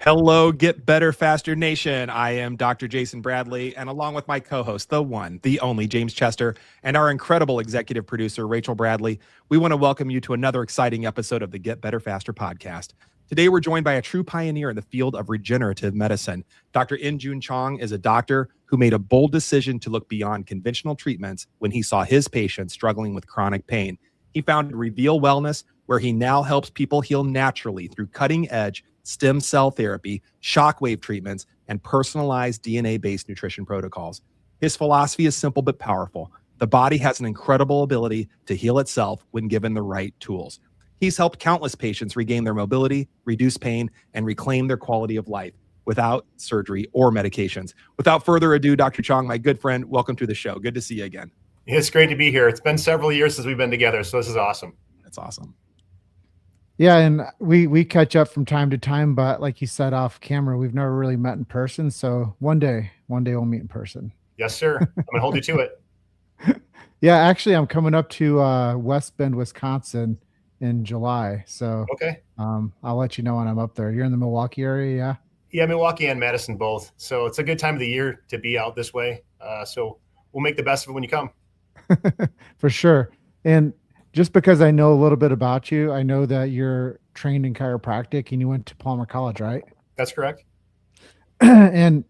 Hello, Get Better Faster Nation. I am Dr. Jason Bradley, and along with my co host, the one, the only James Chester, and our incredible executive producer, Rachel Bradley, we want to welcome you to another exciting episode of the Get Better Faster podcast. Today, we're joined by a true pioneer in the field of regenerative medicine. Dr. Injun Chong is a doctor who made a bold decision to look beyond conventional treatments when he saw his patients struggling with chronic pain. He founded Reveal Wellness, where he now helps people heal naturally through cutting edge stem cell therapy, shockwave treatments, and personalized DNA-based nutrition protocols. His philosophy is simple but powerful. The body has an incredible ability to heal itself when given the right tools. He's helped countless patients regain their mobility, reduce pain, and reclaim their quality of life without surgery or medications. Without further ado, Dr. Chong, my good friend, welcome to the show. Good to see you again. It's great to be here. It's been several years since we've been together, so this is awesome. That's awesome. Yeah, and we catch up from time to time, but like you said off camera, we've never really met in person. So one day we'll meet in person. Yes, sir. I'm gonna hold you to it. Yeah, actually, I'm coming up to West Bend, Wisconsin in July. So okay, I'll let you know when I'm up there. You're in the Milwaukee area, yeah? Yeah, Milwaukee and Madison both. So it's a good time of the year to be out this way. So we'll make the best of it when you come. For sure. And just because I know a little bit about you, I know that you're trained in chiropractic and you went to Palmer College, right? That's correct. And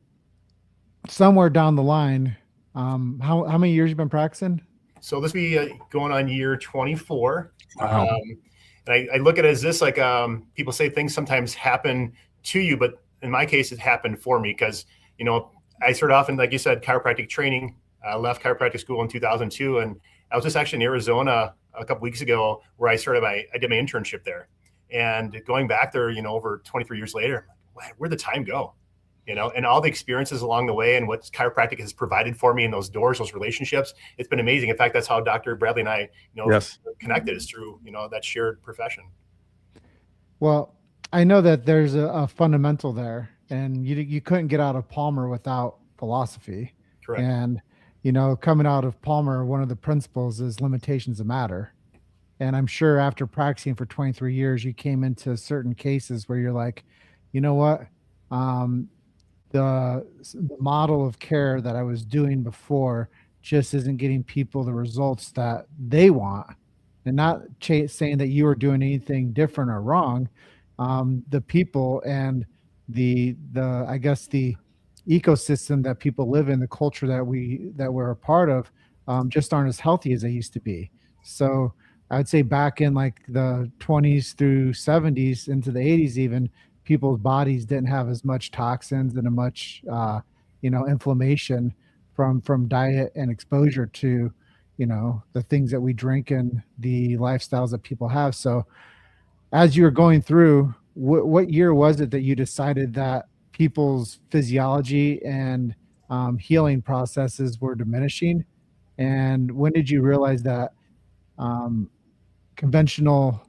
somewhere down the line, how many years you been practicing? So this will be going on year 24. Wow. And I look at it as this, like people say things sometimes happen to you, but in my case, it happened for me because, I started off in, like you said, chiropractic training. I left chiropractic school in 2002, and I was just actually in Arizona a couple weeks ago where I did my internship there. And going back there, over 23 years later, where'd the time go? And all the experiences along the way and what chiropractic has provided for me in those doors, those relationships, it's been amazing. In fact, that's how Dr. Bradley and I, Yes. connected is through, that shared profession. Well, I know that there's a fundamental there, and you couldn't get out of Palmer without philosophy. Correct. And, coming out of Palmer, one of the principles is limitations of matter. And I'm sure after practicing for 23 years, you came into certain cases where you're like, you know what? The model of care that I was doing before just isn't getting people the results that they want. And not saying that you were doing anything different or wrong. The people and the I guess the ecosystem that people live in, the culture that we're a part of, just aren't as healthy as they used to be. So I'd say back in like the 20s through 70s into the 80s, even people's bodies didn't have as much toxins and a much, inflammation from diet and exposure to, the things that we drink and the lifestyles that people have. So as you were going through, what year was it that you decided that people's physiology and healing processes were diminishing? And when did you realize that conventional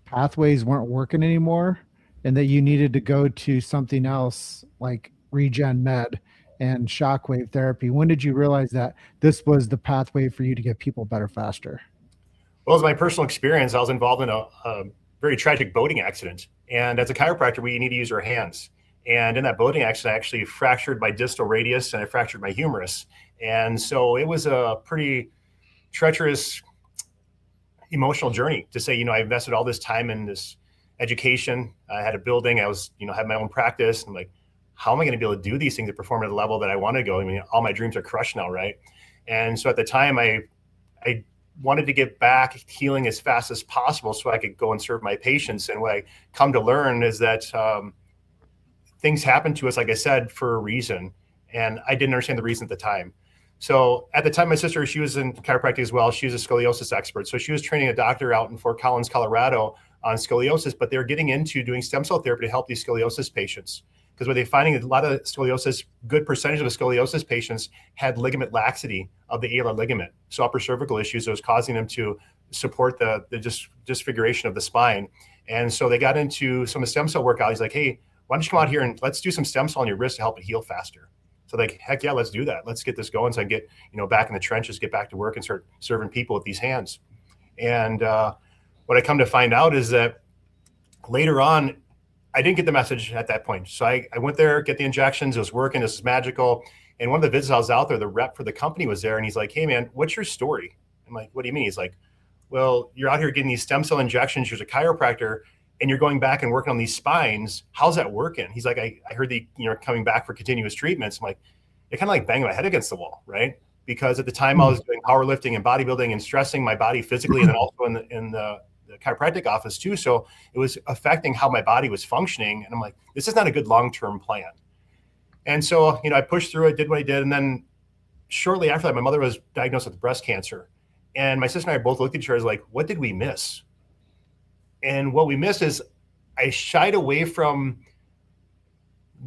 pathways weren't working anymore and that you needed to go to something else like regen med and shockwave therapy? When did you realize that this was the pathway for you to get people better faster? Well, as my personal experience, I was involved in a very tragic boating accident. And as a chiropractor, we need to use our hands. And in that boating accident, I actually fractured my distal radius and I fractured my humerus. And so it was a pretty treacherous emotional journey to say, I invested all this time in this education. I had a building. I was, had my own practice. I'm like, how am I going to be able to do these things and perform at the level that I want to go? I mean, all my dreams are crushed now, right? And so at the time, I wanted to get back healing as fast as possible so I could go and serve my patients. And what I come to learn is that things happen to us, like I said, for a reason. And I didn't understand the reason at the time. So at the time, my sister, she was in chiropractic as well. She was a scoliosis expert. So she was training a doctor out in Fort Collins, Colorado on scoliosis, but they were getting into doing stem cell therapy to help these scoliosis patients. Because what they're finding, a lot of scoliosis, good percentage of the scoliosis patients had ligament laxity of the alar ligament. So upper cervical issues that was causing them to support the disfiguration of the spine. And so they got into some of the stem cell workout. He's like, hey, why don't you come out here and let's do some stem cell on your wrist to help it heal faster. So like, heck yeah, let's do that. Let's get this going so I can get, back in the trenches, get back to work and start serving people with these hands. And what I come to find out is that later on, I didn't get the message at that point. So I went there, get the injections. It was working. This is magical. And one of the visits I was out there, the rep for the company was there, and he's like, "Hey man, what's your story?" I'm like, "What do you mean?" He's like, "Well, you're out here getting these stem cell injections. You're a chiropractor, and you're going back and working on these spines. How's that working?" He's like, I heard that you're coming back for continuous treatments. I'm like, it kind of like banging my head against the wall, right? Because at the time I was doing powerlifting and bodybuilding and stressing my body physically, and then also in the chiropractic office too. So it was affecting how my body was functioning. And I'm like, this is not a good long-term plan. And so, I pushed through it, did what I did. And then shortly after that, my mother was diagnosed with breast cancer. And my sister and I both looked at each other like, what did we miss? And what we missed is I shied away from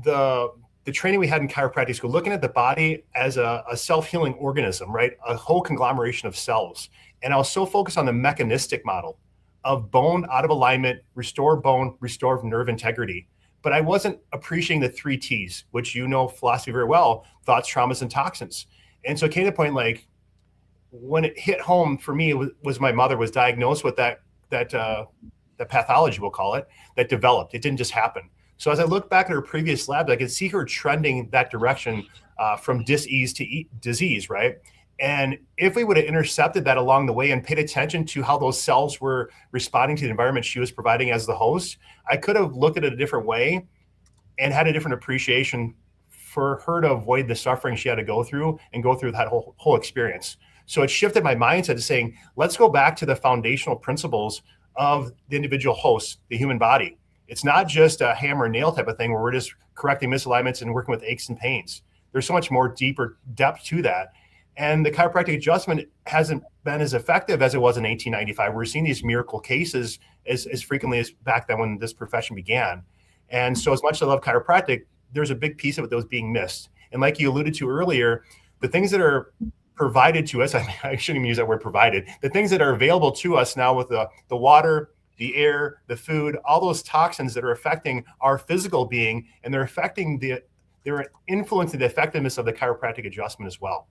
the training we had in chiropractic school, looking at the body as a self-healing organism, right? A whole conglomeration of cells. And I was so focused on the mechanistic model of bone out of alignment, restore bone, restore nerve integrity. But I wasn't appreciating the 3 T's, which philosophy very well: thoughts, traumas, and toxins. And so it came to a point like when it hit home for me, it was my mother was diagnosed with that pathology, we'll call it, that developed. It didn't just happen. So as I look back at her previous labs, I could see her trending that direction from dis-ease to disease, right? And if we would have intercepted that along the way and paid attention to how those cells were responding to the environment she was providing as the host, I could have looked at it a different way and had a different appreciation for her to avoid the suffering she had to go through and go through that whole experience. So it shifted my mindset to saying, let's go back to the foundational principles of the individual host, the human body. It's not just a hammer and nail type of thing where we're just correcting misalignments and working with aches and pains. There's so much more deeper depth to that. And the chiropractic adjustment hasn't been as effective as it was in 1895. We're seeing these miracle cases as frequently as back then when this profession began. And so as much as I love chiropractic, there's a big piece of it that was being missed. And like you alluded to earlier, the things that are provided to us, I shouldn't even use that word provided, the things that are available to us now with the water, the air, the food, all those toxins that are affecting our physical being, and they're influencing the effectiveness of the chiropractic adjustment as well.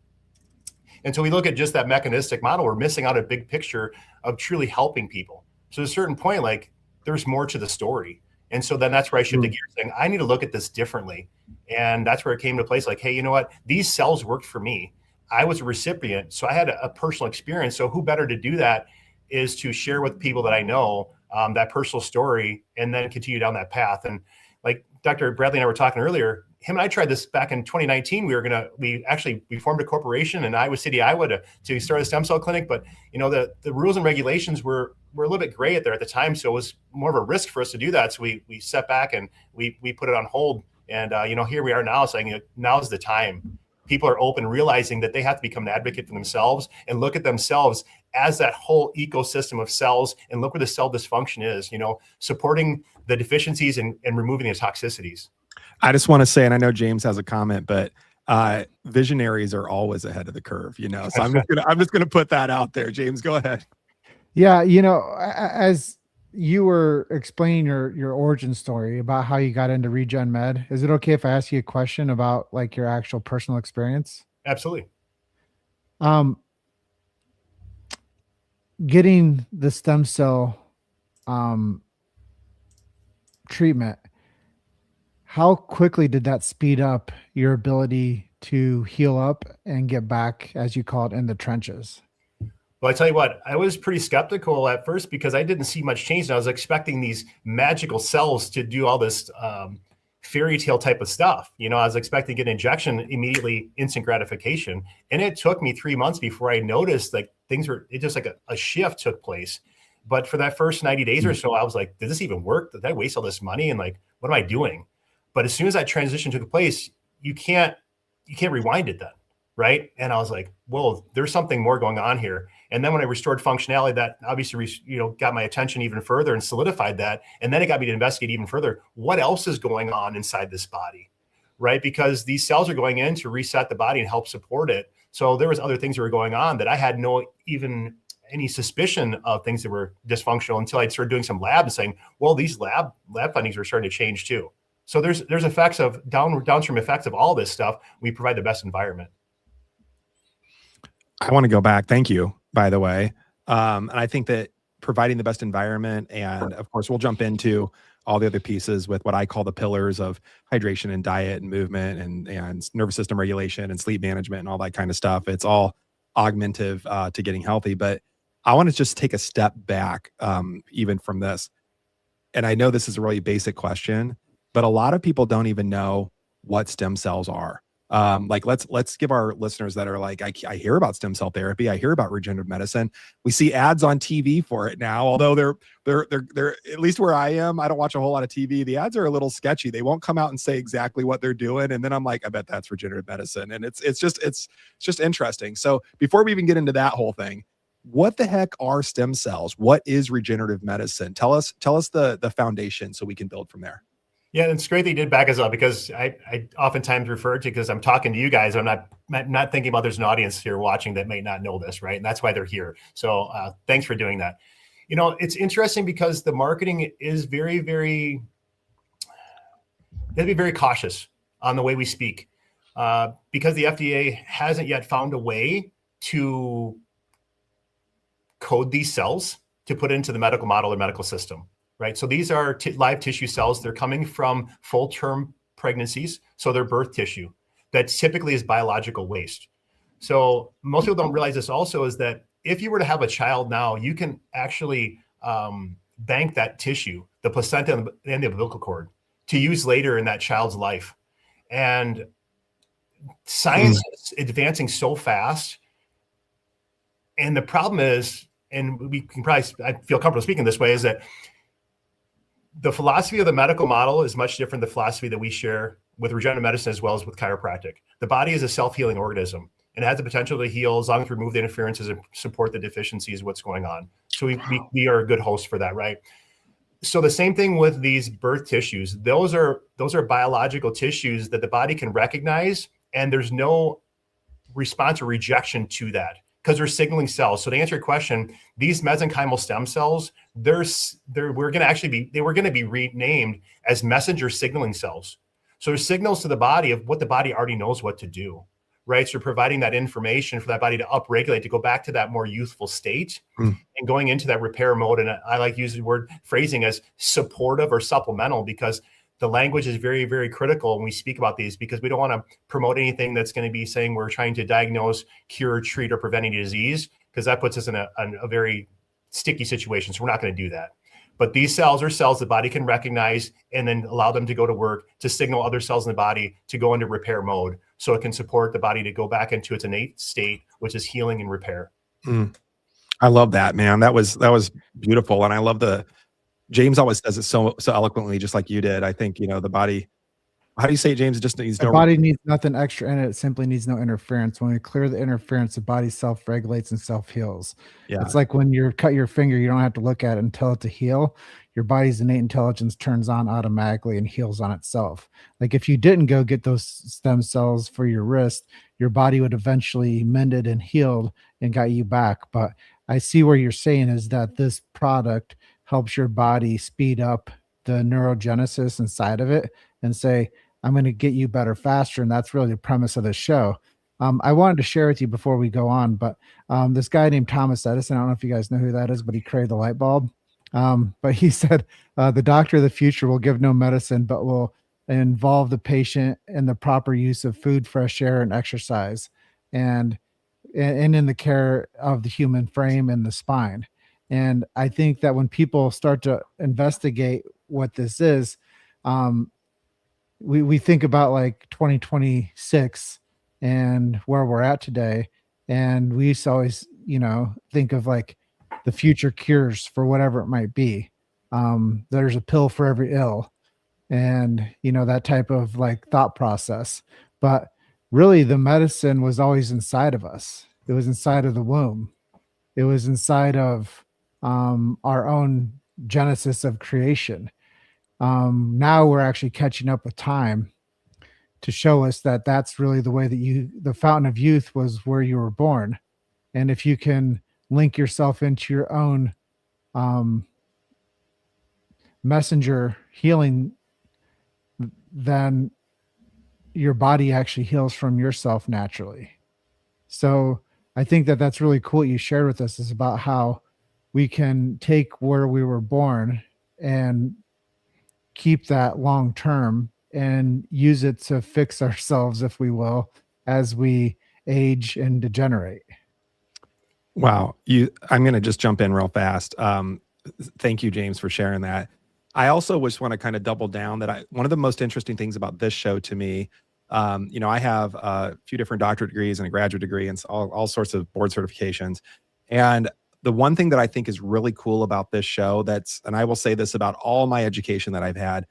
And so we look at just that mechanistic model, we're missing out a big picture of truly helping people. So at a certain point, like there's more to the story. And so then that's where I shifted gears, saying, I need to look at this differently. And that's where it came to place like, hey, you know what? These cells worked for me. I was a recipient, so I had a personal experience. So who better to do that is to share with people that I know that personal story and then continue down that path. And like Dr. Bradley and I were talking earlier, him and I tried this back in 2019. We formed a corporation in Iowa City, Iowa to start a stem cell clinic. But the rules and regulations were a little bit gray there at the time. So it was more of a risk for us to do that. So we set back and we put it on hold. And here we are now saying now's the time. People are open, realizing that they have to become an advocate for themselves and look at themselves as that whole ecosystem of cells and look where the cell dysfunction is, supporting the deficiencies and removing the toxicities. I just want to say, and I know James has a comment, but visionaries are always ahead of the curve, so I'm just gonna put that out there. James, go ahead. Yeah. As you were explaining your origin story about how you got into Regen Med, is it okay if I ask you a question about like your actual personal experience? Absolutely. Getting the stem cell treatment, how quickly did that speed up your ability to heal up and get back, as you call it, in the trenches? Well, I tell you what, I was pretty skeptical at first because I didn't see much change. And I was expecting these magical cells to do all this fairy tale type of stuff. I was expecting to get an injection immediately, instant gratification. And it took me 3 months before I noticed like it just like a shift took place. But for that first 90 days or so, I was like, did this even work? Did I waste all this money? And like, what am I doing? But as soon as that transition took place, you can't rewind it then. Right. And I was like, well, there's something more going on here. And then when I restored functionality, that obviously, got my attention even further and solidified that. And then it got me to investigate even further. What else is going on inside this body? Right. Because these cells are going in to reset the body and help support it. So there was other things that were going on that I had any suspicion of things that were dysfunctional until I started doing some labs and saying, well, these lab findings were starting to change too. So there's effects of downstream effects of all this stuff. We provide the best environment. I want to go back. Thank you, by the way. And I think that providing the best environment, and of course, we'll jump into all the other pieces with what I call the pillars of hydration and diet and movement and nervous system regulation and sleep management and all that kind of stuff. It's all augmentative to getting healthy. But I want to just take a step back, even from this. And I know this is a really basic question, but a lot of people don't even know what stem cells are. Like let's give our listeners that are like, I hear about stem cell therapy, I hear about regenerative medicine. We see ads on TV for it now, although they're at least where I am, I don't watch a whole lot of TV. The ads are a little sketchy. They won't come out and say exactly what they're doing, and then I'm like, I bet that's regenerative medicine. And it's just interesting. So before we even get into that whole thing, what the heck are stem cells? What is regenerative medicine? Tell us the foundation so we can build from there. Yeah, and it's great that you did back us up, because I oftentimes refer to, because I'm talking to you guys, I'm not thinking about there's an audience here watching that may not know this, right? And that's why they're here. So thanks for doing that. It's interesting because the marketing is very, very, you have to be very cautious on the way we speak, because the FDA hasn't yet found a way to code these cells to put into the medical model or medical system. Right. So these are live tissue cells. They're coming from full-term pregnancies. So they're birth tissue that typically is biological waste. So most people don't realize this also is that if you were to have a child now, you can actually bank that tissue, the placenta and the umbilical cord, to use later in that child's life. And science is advancing so fast. And the problem is, and we can probably, I feel comfortable speaking this way, is that the philosophy of the medical model is much different than the philosophy that we share with regenerative medicine as well as with chiropractic. The body is a self-healing organism and it has the potential to heal as long as we remove the interferences and support the deficiencies of what's going on. So we are a good host for that, right? So the same thing with these birth tissues. Those are biological tissues that the body can recognize, and there's no response or rejection to that, because they're signaling cells. So to answer your question, these mesenchymal stem cells, they were going to be renamed as messenger signaling cells. So there's signals to the body of what the body already knows what to do, right? So providing that information for that body to upregulate, to go back to that more youthful state and going into that repair mode. And I like using the word phrasing as supportive or supplemental, because the language is very, very critical when we speak about these, because we don't want to promote anything that's going to be saying we're trying to diagnose, cure, treat, or prevent any disease, because that puts us in a very sticky situation. So we're not going to do that. But these cells are cells the body can recognize and then allow them to go to work to signal other cells in the body to go into repair mode, so it can support the body to go back into its innate state, which is healing and repair. I love that, man. That was beautiful. And I love James always says it so eloquently, just like you did. I think, the body, how do you say it, James? It just needs the body needs nothing extra in it. It simply needs no interference. When we clear the interference, the body self-regulates and self-heals. Yeah. It's like when you cut your finger, you don't have to look at it and tell it to heal. Your body's innate intelligence turns on automatically and heals on itself. Like if you didn't go get those stem cells for your wrist, your body would eventually mended and healed and got you back. But I see where you're saying is that this product helps your body speed up the neurogenesis inside of it and say, I'm going to get you better faster. And that's really the premise of this show. I wanted to share with you before we go on, but this guy named Thomas Edison, I don't know if you guys know who that is, but he created the light bulb. But he said, the doctor of the future will give no medicine, but will involve the patient in the proper use of food, fresh air, and exercise, and in the care of the human frame and the spine. And I think that when people start to investigate what this is, we think about like 2026 and where we're at today. And we used to always, think of like the future cures for whatever it might be. There's a pill for every ill, and, that type of like thought process. But really the medicine was always inside of us. It was inside of the womb. It was inside of our own genesis of creation. Now we're actually catching up with time to show us that that's really the way that the fountain of youth was where you were born. And if you can link yourself into your own messenger healing, then your body actually heals from yourself naturally. So I think that that's really cool what you shared with us, is about how we can take where we were born and keep that long term and use it to fix ourselves, if we will, as we age and degenerate. Wow. I'm going to just jump in real fast. Thank you, James, for sharing that. I also just want to kind of double down that one of the most interesting things about this show to me, I have a few different doctorate degrees and a graduate degree and all sorts of board certifications. And the one thing that I think is really cool about this show and I will say this about all my education that I've had,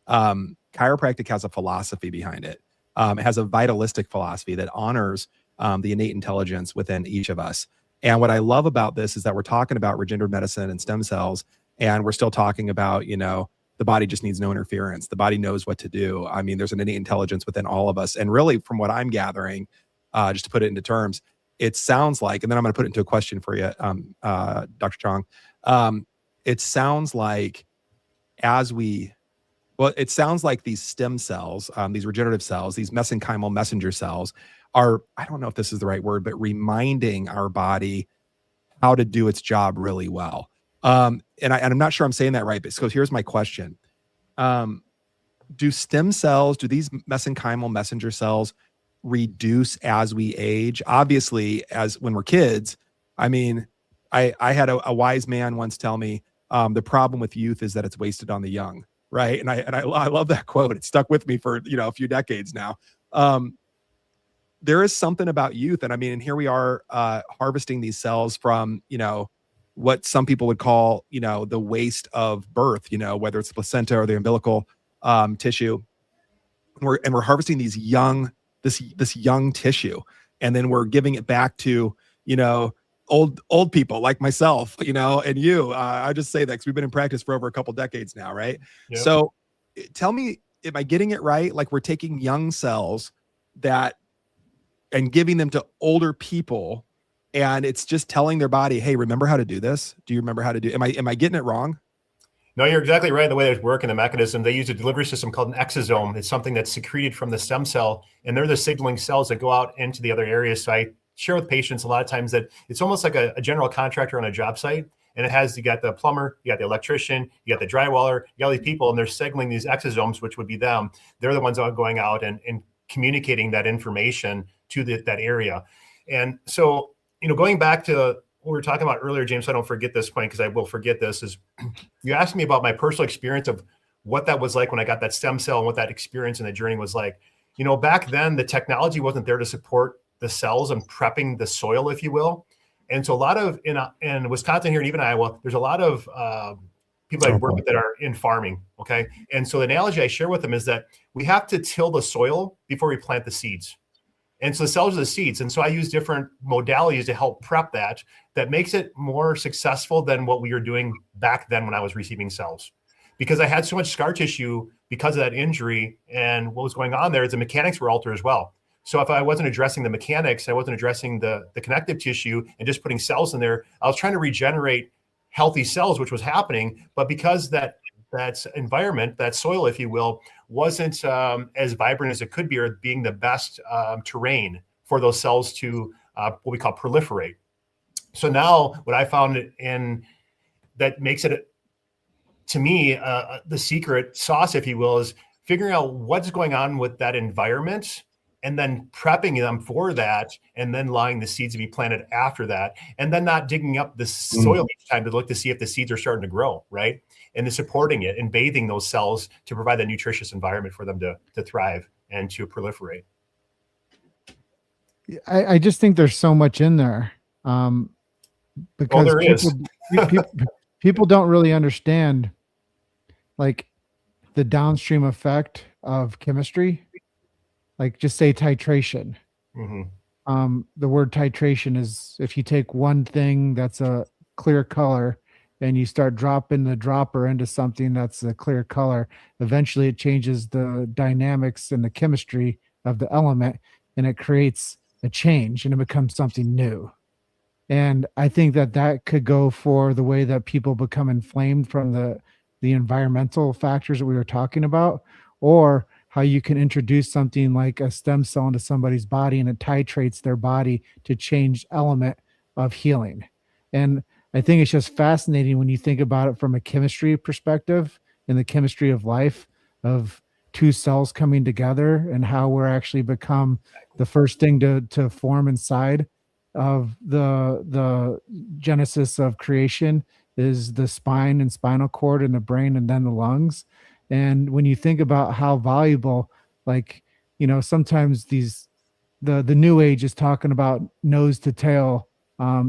chiropractic has a philosophy behind it. It has a vitalistic philosophy that honors the innate intelligence within each of us. And what I love about this is that we're talking about regenerative medicine and stem cells, and we're still talking about, the body just needs no interference. The body knows what to do. I mean, there's an innate intelligence within all of us. And really, from what I'm gathering, just to put it into terms, it sounds like, and then I'm going to put it into a question for you, Dr. Chong. It sounds like it sounds like these stem cells, these regenerative cells, these mesenchymal messenger cells are, I don't know if this is the right word, but reminding our body how to do its job really well. And I'm not sure I'm saying that right, but so here's my question. Do these mesenchymal messenger cells reduce as we age? Obviously, as when we're kids, I mean, I had a wise man once tell me, the problem with youth is that it's wasted on the young. Right. And I love that quote. It stuck with me for, a few decades now. There is something about youth. And I mean, and here we are harvesting these cells from, what some people would call, the waste of birth, whether it's the placenta or the umbilical tissue. And we're harvesting this young tissue. And then we're giving it back to, old people like myself, and you. I just say that because we've been in practice for over a couple decades now, right? Yep. So tell me, am I getting it right? Like we're taking young cells and giving them to older people, and it's just telling their body, hey, remember how to do this? Do you remember how to do? Am I getting it wrong? No, you're exactly right. The way they work in the mechanism, they use a delivery system called an exosome. It's something that's secreted from the stem cell, and they're the signaling cells that go out into the other areas. So I share with patients a lot of times that it's almost like a general contractor on a job site. And you got the plumber, you got the electrician, you got the drywaller, you got all these people, and they're signaling these exosomes, which would be them. They're the ones that are going out and communicating that information to that area. And so, going back to what we were talking about earlier, James, so I don't forget this point, because I will forget this, is you asked me about my personal experience of what that was like when I got that stem cell and what that experience and the journey was like. Back then, the technology wasn't there to support the cells and prepping the soil, if you will. And so a lot of, in Wisconsin here and even Iowa, there's a lot of people I work with that are in farming, okay? And so the analogy I share with them is that we have to till the soil before we plant the seeds. And so the cells are the seeds. And so I use different modalities to help prep that makes it more successful than what we were doing back then when I was receiving cells. Because I had so much scar tissue because of that injury, and what was going on there is the mechanics were altered as well. So if I wasn't addressing the mechanics, I wasn't addressing the connective tissue and just putting cells in there, I was trying to regenerate healthy cells, which was happening. But because that environment, that soil, if you will, wasn't as vibrant as it could be, or being the best terrain for those cells to what we call proliferate. So now what I found that makes it, to me, the secret sauce, if you will, is figuring out what's going on with that environment and then prepping them for that, and then allowing the seeds to be planted after that, and then not digging up the soil each time to look to see if the seeds are starting to grow, right? And then supporting it and bathing those cells to provide a nutritious environment for them to thrive and to proliferate. I just think there's so much in there, because people don't really understand, like, the downstream effect of chemistry. Like, just say titration. Mm-hmm. The word titration is, if you take one thing that's a clear color and you start dropping the dropper into something that's a clear color, eventually it changes the dynamics and the chemistry of the element, and it creates a change and it becomes something new. And I think that could go for the way that people become inflamed from the environmental factors that we were talking about, or how you can introduce something like a stem cell into somebody's body and it titrates their body to change element of healing. And I think it's just fascinating when you think about it from a chemistry perspective, in the chemistry of life, of two cells coming together, and how we're actually become the first thing to form inside of the genesis of creation is the spine and spinal cord and the brain and then the lungs. And when you think about how valuable, like, sometimes the new age is talking about nose to tail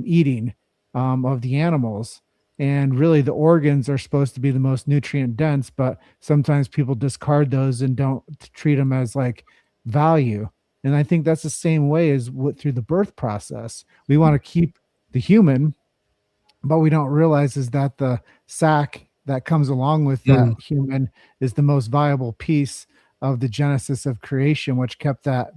eating of the animals, and really the organs are supposed to be the most nutrient dense, but sometimes people discard those and don't treat them as like value. And I think that's the same way as what through the birth process we want to keep the human, but we don't realize is that the sac that comes along with that human is the most viable piece of the genesis of creation, which kept that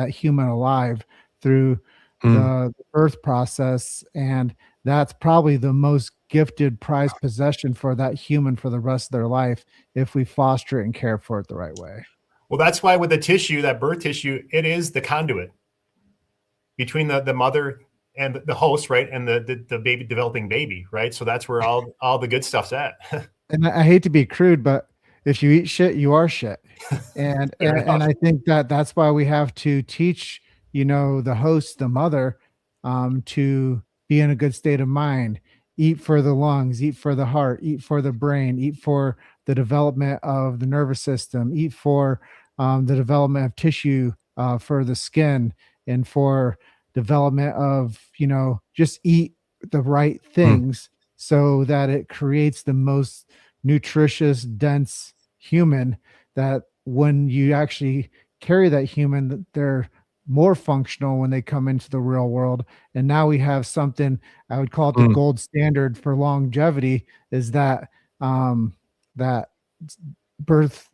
human alive through the birth process. And that's probably the most gifted prized possession for that human for the rest of their life if we foster it and care for it the right way. Well, that's why with the tissue, that birth tissue, it is the conduit between the mother and the host, right? And the baby, developing baby, right? So that's where all the good stuff's at. And I hate to be crude, but if you eat shit, you are shit. And I think that's why we have to teach, the host, the mother, to be in a good state of mind, eat for the lungs, eat for the heart, eat for the brain, eat for the development of the nervous system, eat for the development of tissue, for the skin, and for development of, just eat the right things so that it creates the most nutritious, dense human, that when you actually carry that human, that they're more functional when they come into the real world. And now we have something, I would call it the gold standard for longevity, is that that birth,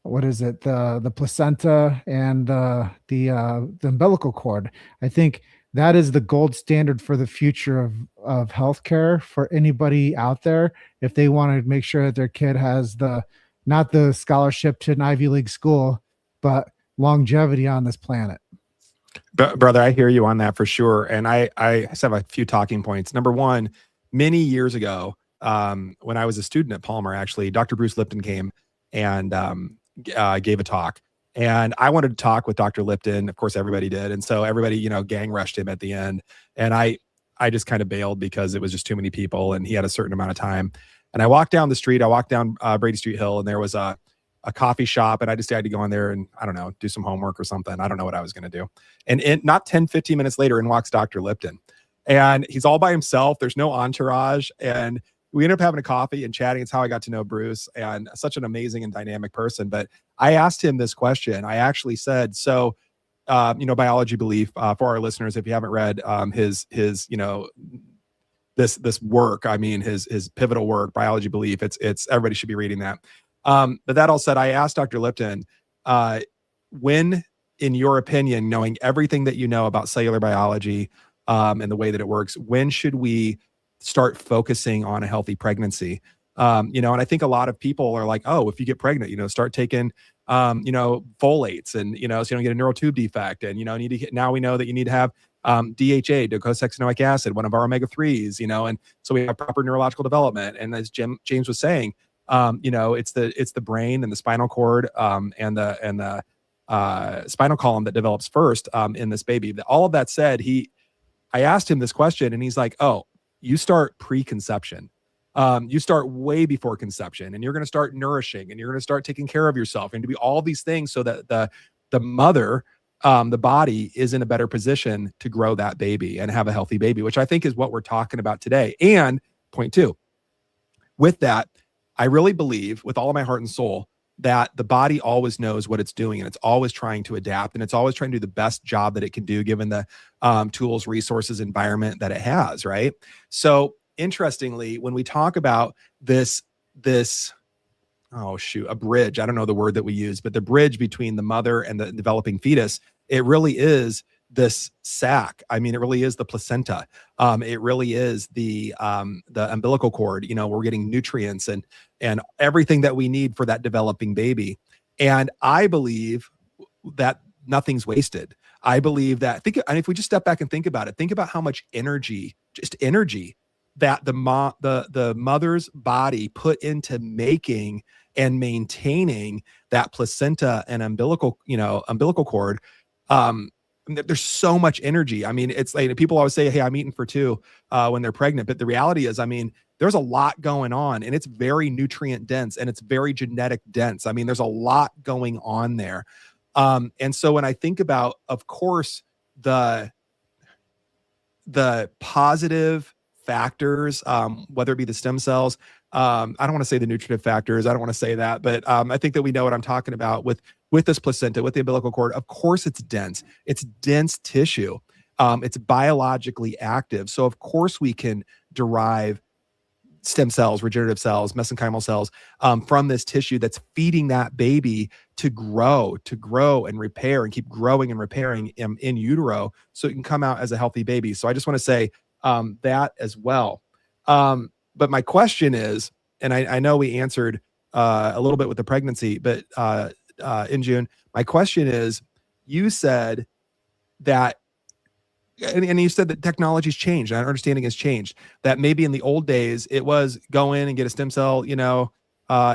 what is it, the placenta and the umbilical cord. I think that is the gold standard for the future of healthcare for anybody out there, if they want to make sure that their kid has not the scholarship to an Ivy League school, but longevity on this planet. Brother, I hear you on that for sure. And I just have a few talking points. Number one, many years ago, when I was a student at Palmer, actually, Dr. Bruce Lipton came and gave a talk. And I wanted to talk with Dr. Lipton. Of course, everybody did. And so everybody, gang rushed him at the end. And I just kind of bailed because it was just too many people and he had a certain amount of time. And I walked down the street. I walked down Brady Street Hill, and there was a coffee shop, and I decided to go in there and, I don't know, do some homework or something. I don't know what I was going to do. And not 10, 15 minutes later, in walks Dr. Lipton. And he's all by himself. There's no entourage. And we ended up having a coffee and chatting. It's how I got to know Bruce, and such an amazing and dynamic person. But I asked him this question. I actually said, so, biology belief, for our listeners, if you haven't read his this work, I mean, his pivotal work, Biology Belief, it's everybody should be reading that. But that all said, I asked Dr. Lipton, when, in your opinion, knowing everything that you know about cellular biology and the way that it works, when should we start focusing on a healthy pregnancy? And I think a lot of people are like, oh, if you get pregnant, start taking, folates and, so you don't get a neural tube defect. And, now we know that you need to have DHA, docosahexaenoic acid, one of our omega-3s, and so we have proper neurological development. And as James was saying, it's the brain and the spinal cord and the spinal column that develops first in this baby. All of that said, I asked him this question, and he's like, oh, you start pre-conception. You start way before conception, and you're going to start nourishing, and you're going to start taking care of yourself, and to be all these things so that the mother, the body, is in a better position to grow that baby and have a healthy baby, which I think is what we're talking about today. And point two, with that, I really believe with all of my heart and soul that the body always knows what it's doing, and it's always trying to adapt, and it's always trying to do the best job that it can do given the tools, resources, environment that it has, right? So interestingly, when we talk about this, a bridge, I don't know the word that we use, but the bridge between the mother and the developing fetus, it really is this sac. I mean, it really is the placenta. It really is the umbilical cord. We're getting nutrients and everything that we need for that developing baby. And I believe that nothing's wasted. I believe that, and if we just step back and think about it, think about how much energy that the mother's body put into making and maintaining that placenta and umbilical cord. There's so much energy. I mean, it's like people always say, "Hey, I'm eating for two," when they're pregnant, but the reality is, I mean, there's a lot going on, and it's very nutrient dense and it's very genetic dense. I mean, there's a lot going on there. And so when I think about, of course, the positive factors, whether it be the stem cells, I don't want to say the nutritive factors. I don't want to say that, but I think that we know what I'm talking about with this placenta, with the umbilical cord. Of course, it's dense. It's dense tissue. It's biologically active. So of course we can derive stem cells, regenerative cells, mesenchymal cells from this tissue that's feeding that baby to grow and repair and keep growing and repairing in utero so it can come out as a healthy baby. So I just want to say that as well. But my question is, and I know we answered a little bit with the pregnancy, but in June, my question is, you said that, and you said that technology's changed and our understanding has changed, that maybe in the old days it was go in and get a stem cell,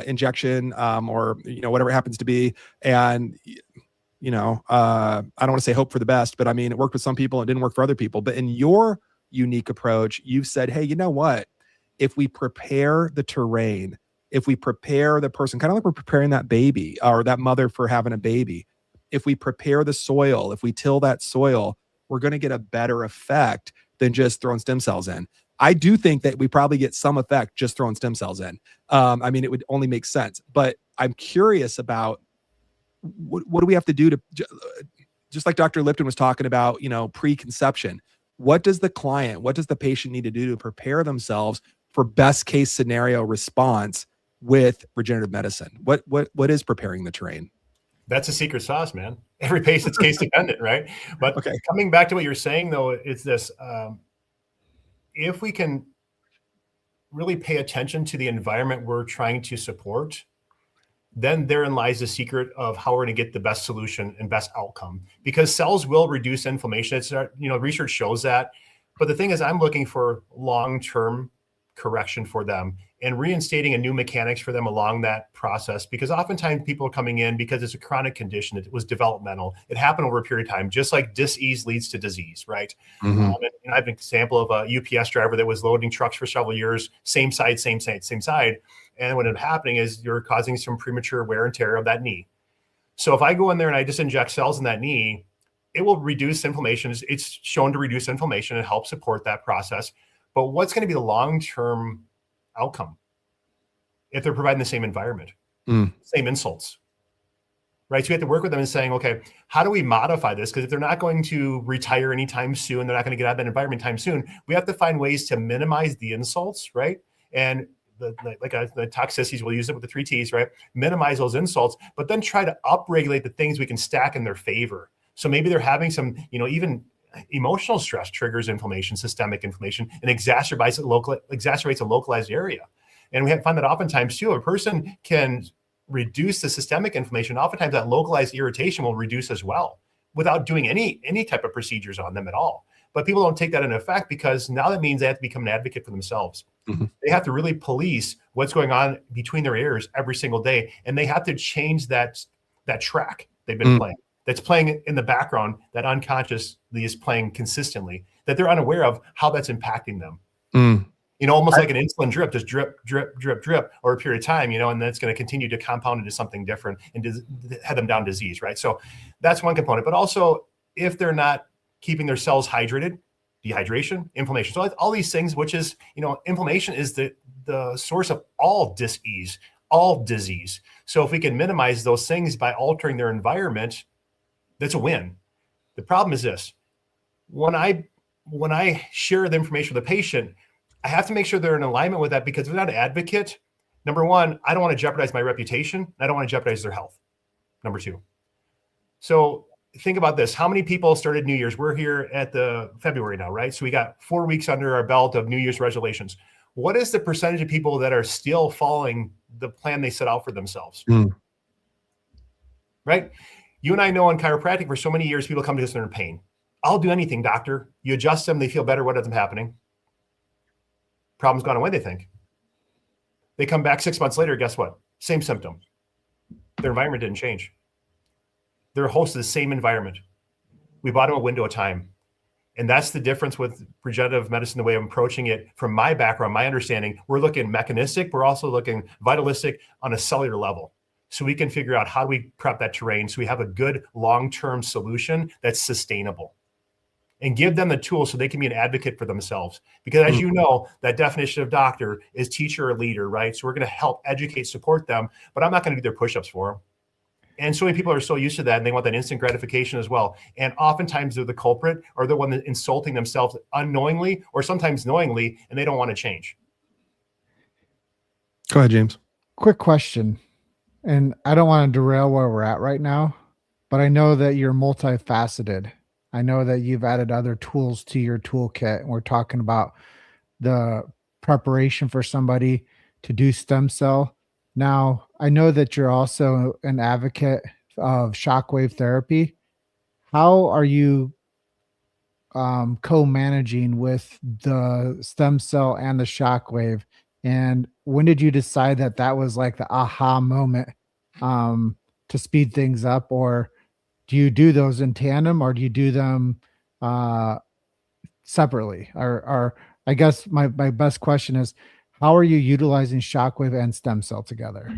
injection, or, whatever it happens to be. And, I don't want to say hope for the best, but I mean, it worked with some people and didn't work for other people. But in your unique approach, you've said, hey, you know what? If we prepare the terrain, if we prepare the person, kind of like we're preparing that baby or that mother for having a baby, if we prepare the soil, if we till that soil, we're going to get a better effect than just throwing stem cells in. I do think that we probably get some effect just throwing stem cells in. I mean, it would only make sense, but I'm curious about what do we have to do to, just like Dr. Lipton was talking about, preconception. What does the patient need to do to prepare themselves for best case scenario response with regenerative medicine? What is preparing the terrain? That's a secret sauce, man. Every patient's case dependent, right? But okay. Coming back to what you're saying, though, is this: if we can really pay attention to the environment we're trying to support, then therein lies the secret of how we're going to get the best solution and best outcome. Because cells will reduce inflammation. It's research shows that. But the thing is, I'm looking for long-term correction for them and reinstating a new mechanics for them along that process, because oftentimes people are coming in because it's a chronic condition. It was developmental. It happened over a period of time, just like dis-ease leads to disease, right? Mm-hmm. And I have an example of a UPS driver that was loading trucks for several years, same side. And what ended up happening is you're causing some premature wear and tear of that knee. So if I go in there and I just inject cells in that knee, it will reduce inflammation. It's shown to reduce inflammation and help support that process. But what's going to be the long-term outcome if they're providing the same environment, same insults, right? So we have to work with them and saying, okay, how do we modify this? Because if they're not going to retire anytime soon, they're not going to get out of that environment anytime soon. We have to find ways to minimize the insults, right? And the toxicities, we'll use it with the 3 T's, right? Minimize those insults, but then try to upregulate the things we can stack in their favor. So maybe they're having some, even emotional stress triggers inflammation, systemic inflammation, and exacerbates a localized area. And we have found that oftentimes too, a person can reduce the systemic inflammation. Oftentimes that localized irritation will reduce as well without doing any type of procedures on them at all. But people don't take that into effect because now that means they have to become an advocate for themselves. Mm-hmm. They have to really police what's going on between their ears every single day. And they have to change that track they've been playing. That's playing in the background, that unconsciously is playing consistently, that they're unaware of how that's impacting them. Almost like an insulin drip, just drip, drip, drip, drip over a period of time, and that's going to continue to compound into something different and head them down disease, right? So that's one component. But also, if they're not keeping their cells hydrated, dehydration, inflammation. So all these things, which is, inflammation is the source of all dis-ease, all disease. So if we can minimize those things by altering their environment, that's a win. The problem is this: when I share the information with the patient, I have to make sure they're in alignment with that, because if they're not an advocate, number one, I don't want to jeopardize my reputation. I don't want to jeopardize their health. Number two. So think about this. How many people started New Year's? We're here at the February now, right? So we got 4 weeks under our belt of New Year's resolutions. What is the percentage of people that are still following the plan they set out for themselves? Right? You and I know in chiropractic for so many years, people come to us and they're in pain. I'll do anything, doctor. You adjust them, they feel better. What ends up happening? Problem's gone away, they think. They come back 6 months later, guess what? Same symptom. Their environment didn't change. They're a host of the same environment. We bought them a window of time. And that's the difference with regenerative medicine, the way I'm approaching it. From my background, my understanding, we're looking mechanistic, we're also looking vitalistic on a cellular level. So we can figure out how do we prep that terrain so we have a good long-term solution that's sustainable. And give them the tools so they can be an advocate for themselves. Because as you know, that definition of doctor is teacher or leader, right? So we're going to help educate, support them, but I'm not going to do their push-ups for them. And so many people are so used to that, and they want that instant gratification as well. And oftentimes they're the culprit, or the one that's insulting themselves unknowingly, or sometimes knowingly, and they don't want to change. Go ahead, James. Quick question, and I don't want to derail where we're at right now, but I know that you're multifaceted. I know that you've added other tools to your toolkit, and we're talking about the preparation for somebody to do stem cell. Now, I know that you're also an advocate of shockwave therapy. How are you co-managing with the stem cell and the shockwave? And when did you decide that that was like the aha moment to speed things up? Or do you do those in tandem, or do you do them separately? Or I guess my best question is, how are you utilizing shockwave and stem cell together?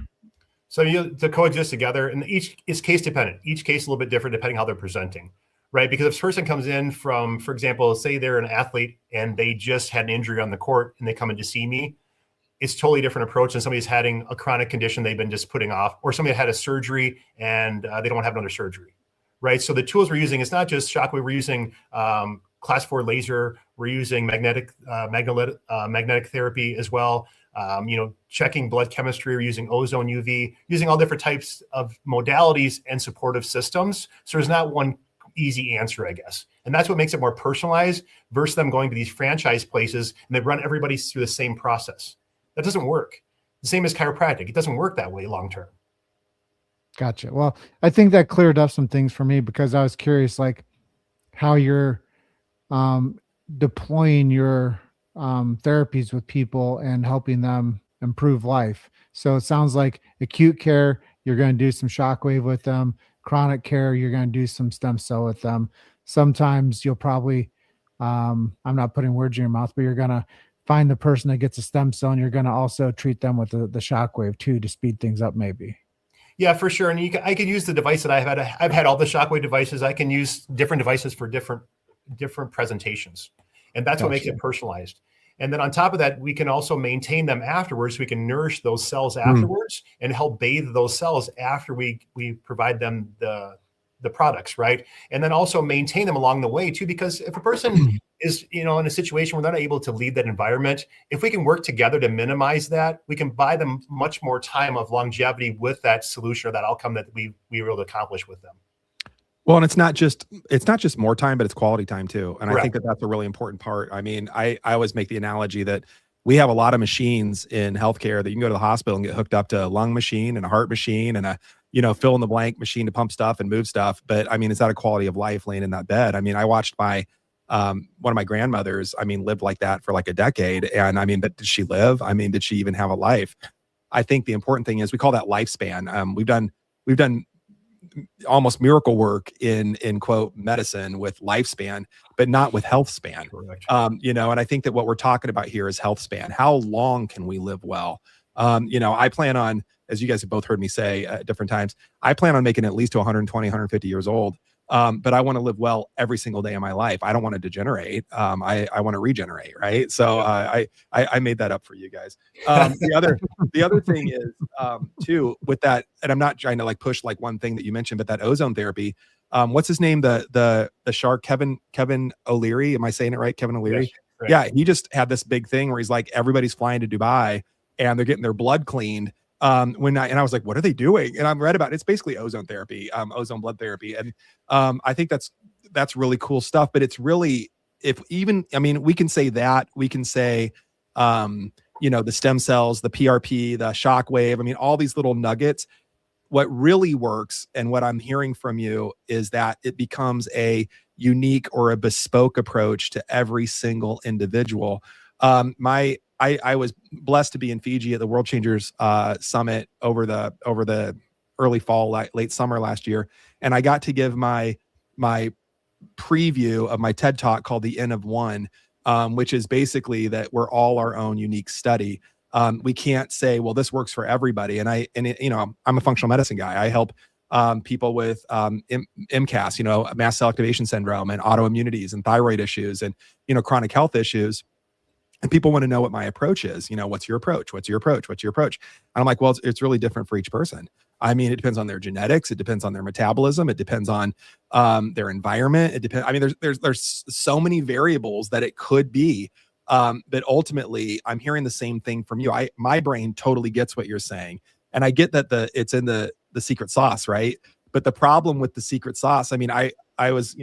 So to coexist together, and each is case dependent. Each case is a little bit different depending how they're presenting, right? Because if a person comes in from, for example, say they're an athlete and they just had an injury on the court and they come in to see me, it's totally different approach than somebody's having a chronic condition they've been just putting off, or somebody had a surgery and they don't want to have another surgery, right? So the tools we're using, it's not just shockwave. We're using class 4 laser. We're using magnetic therapy as well. Checking blood chemistry. We're using ozone UV, using all different types of modalities and supportive systems. So there's not one easy answer, I guess. And that's what makes it more personalized versus them going to these franchise places and they run everybody through the same process. That doesn't work. The same as chiropractic. It doesn't work that way long-term. Gotcha. Well, I think that cleared up some things for me, because I was curious, like how you're deploying your therapies with people and helping them improve life. So it sounds like acute care, you're going to do some shockwave with them. Chronic care, you're going to do some stem cell with them. Sometimes you'll probably, I'm not putting words in your mouth, but you're going to find the person that gets a stem cell, and you're going to also treat them with the shockwave too, to speed things up maybe. Yeah, for sure. And I can use the device that I've had. I've had all the shockwave devices. I can use different devices for different presentations. And that's what makes it personalized. And then on top of that, we can also maintain them afterwards. We can nourish those cells afterwards and help bathe those cells after we provide them the products, right? And then also maintain them along the way too, because if a person is, in a situation where they're not able to leave that environment, if we can work together to minimize that, we can buy them much more time of longevity with that solution or that outcome that we were able to accomplish with them. Well, and it's not just more time, but it's quality time too. And Correct. I think that that's a really important part. I mean, I always make the analogy that we have a lot of machines in healthcare that you can go to the hospital and get hooked up to a lung machine and a heart machine and a, fill in the blank machine to pump stuff and move stuff. But I mean, it's not a quality of life laying in that bed. I mean, I watched one of my grandmothers, lived like that for like a decade. And I mean, but did she live? I mean, did she even have a life? I think the important thing is we call that lifespan. We've done almost miracle work in quote medicine with lifespan, but not with health span. Correct. And I think that what we're talking about here is health span. How long can we live well? I plan on, as you guys have both heard me say at different times, I plan on making at least to 120, 150 years old. But I want to live well every single day of my life. I don't want to degenerate. I want to regenerate. Right. So I made that up for you guys. The other thing is too with that, and I'm not trying to like push like one thing that you mentioned, but that ozone therapy. What's his name? The shark, Kevin O'Leary. Am I saying it right? Kevin O'Leary. Yes, right. Yeah. He just had this big thing where he's like, everybody's flying to Dubai and they're getting their blood cleaned. I was like, what are they doing? And I've read about it. It's basically ozone therapy, ozone blood therapy. And I think that's really cool stuff, but it's really, we can say that, we can say, the stem cells, the PRP, the shockwave, all these little nuggets. What really works and what I'm hearing from you is that it becomes a unique or a bespoke approach to every single individual. My I was blessed to be in Fiji at the World Changers Summit over the early fall, late summer last year, and I got to give my preview of my TED talk called "The N of One," which is basically that we're all our own unique study. We can't say, well, this works for everybody. And I'm a functional medicine guy. I help people with MCAS, mast cell activation syndrome, and autoimmunities and thyroid issues and chronic health issues. And people want to know what my approach is. What's your approach? What's your approach? What's your approach? And I'm like, well, it's really different for each person. I mean, it depends on their genetics. It depends on their metabolism. It depends on their environment. It depends. I mean, there's so many variables that it could be. But ultimately, I'm hearing the same thing from you. My brain totally gets what you're saying, and I get that it's in the secret sauce, right? But the problem with the secret sauce, I mean, I was,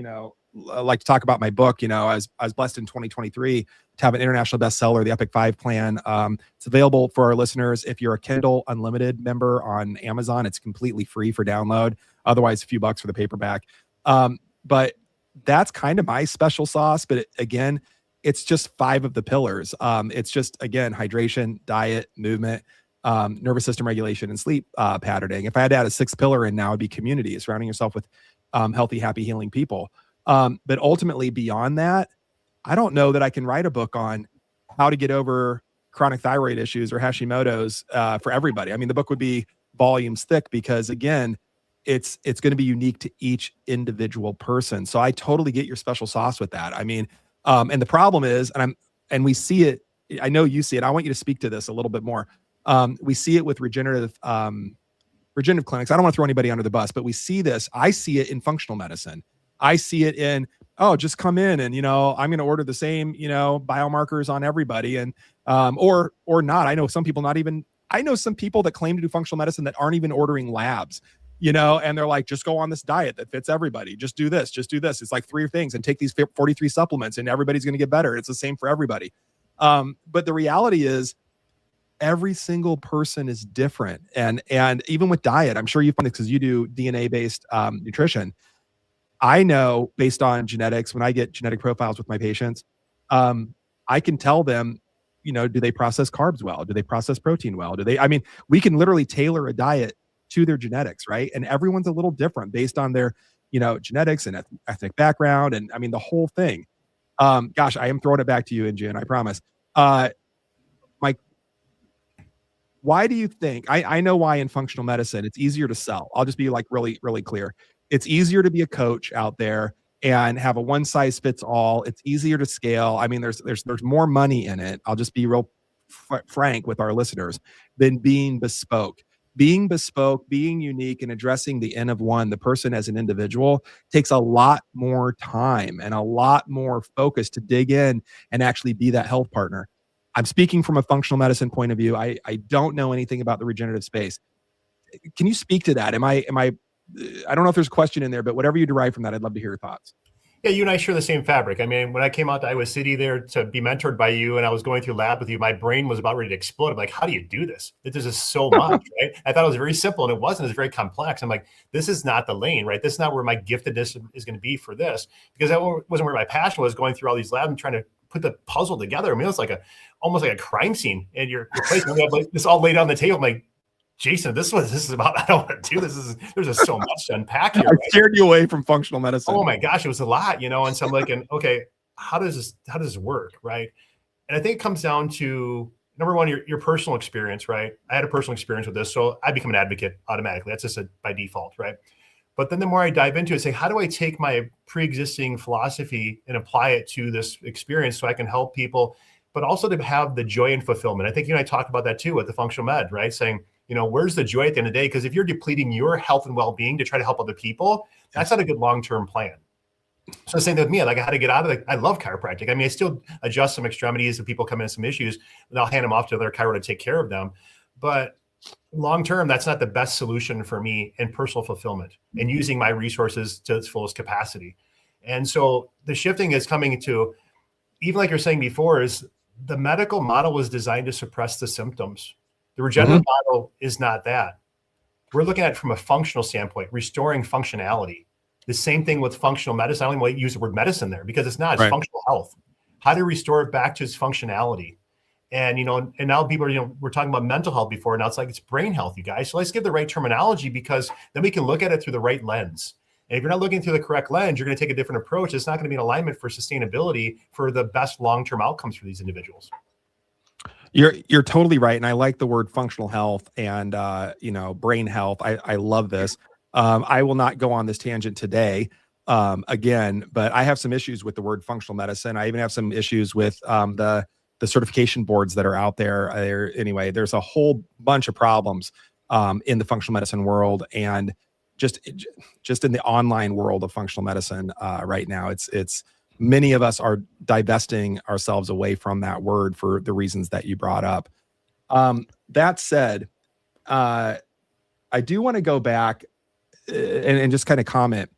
I like to talk about my book. I was blessed in 2023 to have an international bestseller, the Epic 5 Plan. It's available for our listeners. If you're a Kindle Unlimited member on Amazon, it's completely free for download. Otherwise, a few bucks for the paperback. But that's kind of my special sauce. But again, it's just 5 of the pillars. It's just, again, hydration, diet, movement, nervous system regulation, and sleep patterning. If I had to add a 6th pillar in now, it'd be community, surrounding yourself with healthy, happy, healing people. But ultimately, beyond that, I don't know that I can write a book on how to get over chronic thyroid issues or Hashimoto's for everybody. I mean, the book would be volumes thick because, again, it's going to be unique to each individual person. So I totally get your special sauce with that. I mean, and the problem is, and we see it, I know you see it. I want you to speak to this a little bit more. We see it with regenerative clinics. I don't want to throw anybody under the bus, but we see this. I see it in functional medicine. I see it in, just come in and, I'm going to order the same, biomarkers on everybody and, or not. I know some people that claim to do functional medicine that aren't even ordering labs, and they're like, just go on this diet that fits everybody. Just do this. It's like 3 things and take these 43 supplements and everybody's going to get better. It's the same for everybody. But the reality is every single person is different. And even with diet, I'm sure you find this because you do DNA-based nutrition. I know based on genetics, when I get genetic profiles with my patients, I can tell them, do they process carbs well? Do they process protein well? We can literally tailor a diet to their genetics, right? And everyone's a little different based on their, genetics and ethnic background. And I mean, the whole thing. Gosh, I am throwing it back to you, Injun, I promise. Mike, why do you think, I know why in functional medicine, it's easier to sell. I'll just be like really, really clear. It's easier to be a coach out there and have a one size fits all. It's easier to scale. I mean, there's more money in it. I'll just be real frank with our listeners than being bespoke. Being bespoke, being unique, and addressing the N of one, the person as an individual, takes a lot more time and a lot more focus to dig in and actually be that health partner. I'm speaking from a functional medicine point of view. I don't know anything about the regenerative space. Can you speak to that? I don't know if there's a question in there, but whatever you derive from that, I'd love to hear your thoughts. Yeah, you and I share the same fabric. I mean, when I came out to Iowa City there to be mentored by you and I was going through lab with you, my brain was about ready to explode. I'm like, how do you do this? This is so much, right? I thought it was very simple and it wasn't. It's very complex. I'm like, this is not the lane, right? This is not where my giftedness is going to be for this, because that wasn't where my passion was, going through all these labs and trying to put the puzzle together. I mean, it's like almost like a crime scene in your place. We have like this all laid on the table. I'm like, Jason, this is about. I don't want to do this. There's just so much to unpack here. I scared you away from functional medicine. Oh my gosh, it was a lot, And so I'm like, okay, how does this work, right? And I think it comes down to, number one, your personal experience, right? I had a personal experience with this, so I become an advocate automatically. That's just by default, right? But then the more I dive into it, say, how do I take my pre-existing philosophy and apply it to this experience so I can help people, but also to have the joy and fulfillment. I think you and I talked about that too with the functional med, right? Saying, where's the joy at the end of the day? Because if you're depleting your health and well-being to try to help other people, that's not a good long-term plan. So the same thing with me, like I had to get out of it. I love chiropractic. I mean, I still adjust some extremities if people come in with some issues, and I'll hand them off to their chiro to take care of them. But long-term, that's not the best solution for me in personal fulfillment and using my resources to its fullest capacity. And so the shifting is coming to, even like you're saying before, is the medical model was designed to suppress the symptoms. The regenerative model is not that. We're looking at it from a functional standpoint, restoring functionality. The same thing with functional medicine. I don't even want to use the word medicine there because it's not. It's functional health. How to restore it back to its functionality. And, and now people are, we're talking about mental health before. Now it's like, it's brain health, you guys. So let's give the right terminology, because then we can look at it through the right lens. And if you're not looking through the correct lens, you're going to take a different approach. It's not going to be in alignment for sustainability for the best long-term outcomes for these individuals. You're totally right. And I like the word functional health and, brain health. I love this. I will not go on this tangent today again, but I have some issues with the word functional medicine. I even have some issues with the certification boards that are out there. Anyway, there's a whole bunch of problems in the functional medicine world, and just in the online world of functional medicine right now. It's many of us are divesting ourselves away from that word for the reasons that you brought up. That said, I do want to go back and just kind of comment.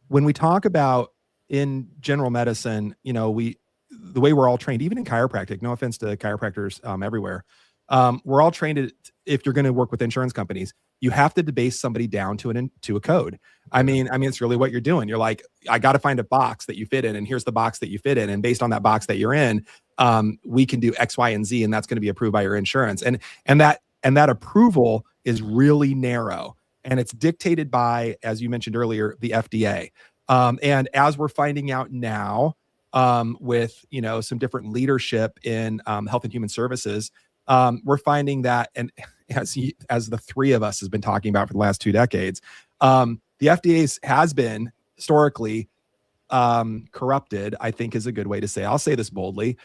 When we talk about in general medicine, the way we're all trained, even in chiropractic, no offense to chiropractors everywhere, we're all trained if you're going to work with insurance companies, you have to debase somebody down to a code. I mean, it's really what you're doing. You're like, I got to find a box that you fit in, and here's the box that you fit in. And based on that box that you're in, we can do X, Y, and Z, and that's going to be approved by your insurance. And that approval is really narrow, and it's dictated by, as you mentioned earlier, the FDA. And as we're finding out now, with some different leadership in health and human services, we're finding that, and as the three of us has been talking about for the last 2 decades, the FDA has been historically corrupted, I think is a good way to say. I'll say this boldly,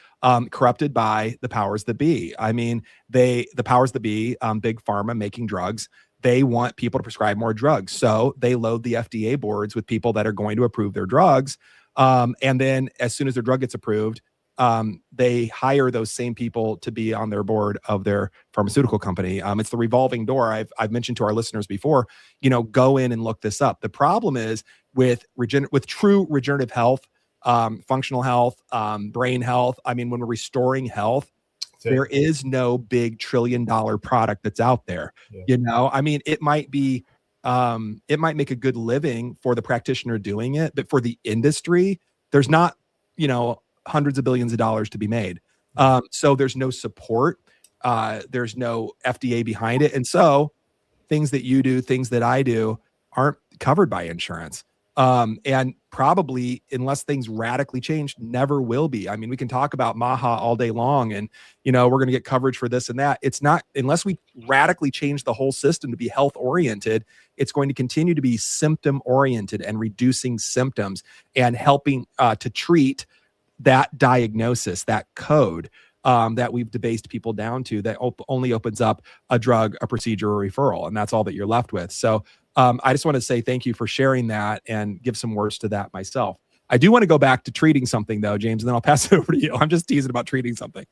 corrupted by the powers that be. I mean, the powers that be, big pharma making drugs, they want people to prescribe more drugs. So they load the FDA boards with people that are going to approve their drugs. And then as soon as their drug gets approved, they hire those same people to be on their board of their pharmaceutical company. It's the revolving door. I've mentioned to our listeners before, go in and look this up. The problem is with true regenerative health, functional health, brain health. I mean, when we're restoring health, there is no big $1 trillion product that's out there. Yeah. I mean, it might make a good living for the practitioner doing it, but for the industry, there's not, hundreds of billions of dollars to be made. So there's no support. There's no FDA behind it. And so things that you do, things that I do aren't covered by insurance. And probably, unless things radically change, never will be. I mean, we can talk about MAHA all day long and, we're going to get coverage for this and that. It's not, unless we radically change the whole system to be health oriented, it's going to continue to be symptom oriented and reducing symptoms and helping to treat that diagnosis, that code that we've debased people down to, that only opens up a drug, a procedure, or referral. And that's all that you're left with. So I just want to say thank you for sharing that and give some words to that myself. I do want to go back to treating something though, James, and then I'll pass it over to you. I'm just teasing about treating something.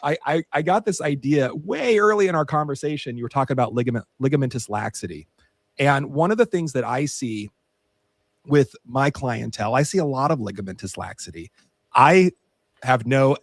I got this idea way early in our conversation. You were talking about ligamentous laxity. And one of the things that I see with my clientele, I see a lot of ligamentous laxity. I have no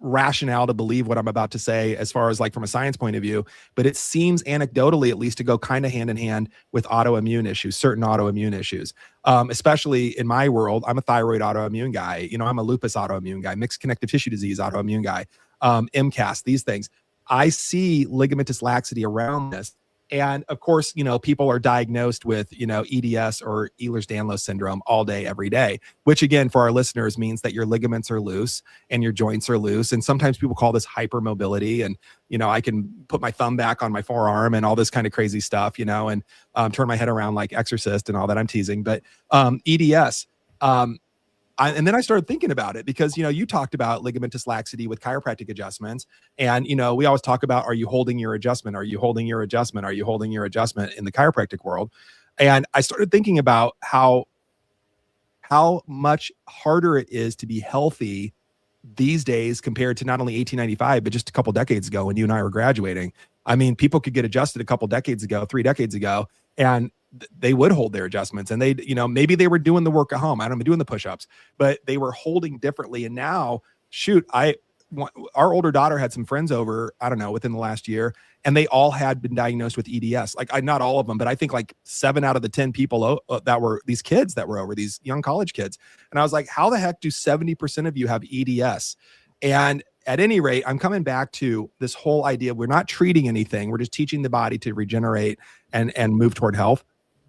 rationale to believe what I'm about to say as far as from a science point of view, but it seems anecdotally at least to go kind of hand in hand with autoimmune issues, certain autoimmune issues. Especially in my world, I'm a thyroid autoimmune guy. I'm a lupus autoimmune guy, mixed connective tissue disease autoimmune guy, MCAS, these things. I see ligamentous laxity around this. And of course, people are diagnosed with, EDS or Ehlers-Danlos syndrome all day, every day, which again, for our listeners means that your ligaments are loose and your joints are loose. And sometimes people call this hypermobility. And, I can put my thumb back on my forearm and all this kind of crazy stuff, and turn my head around like Exorcist and all that. I'm teasing, but EDS, and then I started thinking about it because, you talked about ligamentous laxity with chiropractic adjustments. And, we always talk about, are you holding your adjustment? Are you holding your adjustment? Are you holding your adjustment in the chiropractic world? And I started thinking about how much harder it is to be healthy these days compared to not only 1895, but just a couple decades ago when you and I were graduating. I mean, people could get adjusted a couple decades ago, 3 decades ago, and they would hold their adjustments, and they, maybe they were doing the work at home. I don't know, doing the push-ups, but they were holding differently. And now, shoot, our older daughter had some friends over, I don't know, within the last year, and they all had been diagnosed with EDS. Not all of them, but I think 7 out of the 10 people that were these kids that were over, these young college kids. And I was like, how the heck do 70% of you have EDS? And at any rate, I'm coming back to this whole idea. We're not treating anything. We're just teaching the body to regenerate and move toward health.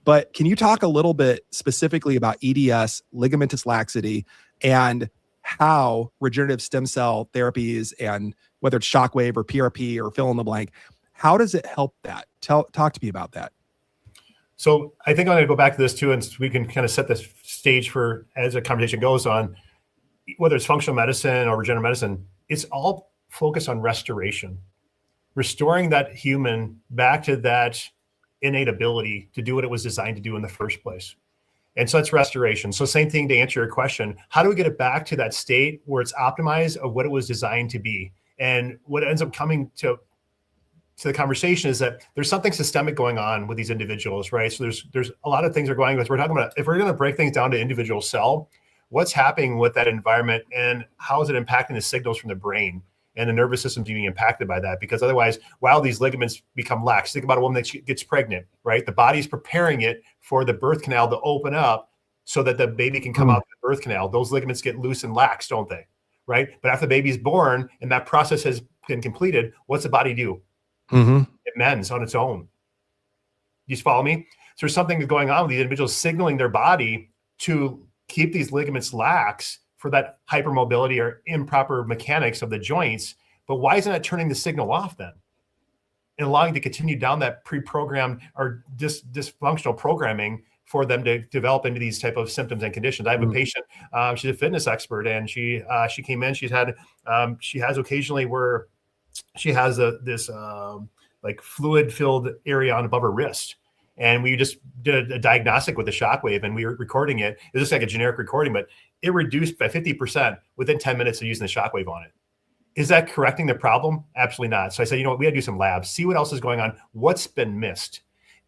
But can you talk a little bit specifically about EDS, ligamentous laxity, and how regenerative stem cell therapies, and whether it's shockwave or PRP or fill in the blank, how does it help that? Talk to me about that. So I think I'm going to go back to this too, and we can kind of set the stage for as the conversation goes on, whether it's functional medicine or regenerative medicine, it's all focused on restoration, restoring that human back to that innate ability to do what it was designed to do in the first place. And so that's restoration. So same thing to answer your question, how do we get it back to that state where it's optimized of what it was designed to be? And what ends up coming to the conversation is that there's something systemic going on with these individuals, right? So there's a lot of things are going on. We're talking about, if we're going to break things down to individual cell, what's happening with that environment and how is it impacting the signals from the brain and the nervous system being impacted by that? Because otherwise, while these ligaments become lax, think about a woman that gets pregnant, right? The body's preparing it for the birth canal to open up so that the baby can come out of the birth canal. Those ligaments get loose and lax, don't they? Right? But after the baby's born and that process has been completed, what's the body do? It mends on its own. You follow me? So there's something going on with these individuals signaling their body to keep these ligaments lax for that hypermobility or improper mechanics of the joints. But why isn't that turning the signal off then and allowing to continue down that pre-programmed or dysfunctional programming for them to develop into these type of symptoms and conditions? I have a patient, she's a fitness expert, and she came in, she has occasionally where she has this like fluid filled area on above her wrist. And we just did a diagnostic with the shockwave, and we were recording it. It was just like a generic recording, but it reduced by 50% within 10 minutes of using the shockwave on it. Is that correcting the problem? Absolutely not. So I said, you know what, we got to do some labs, see what else is going on, what's been missed.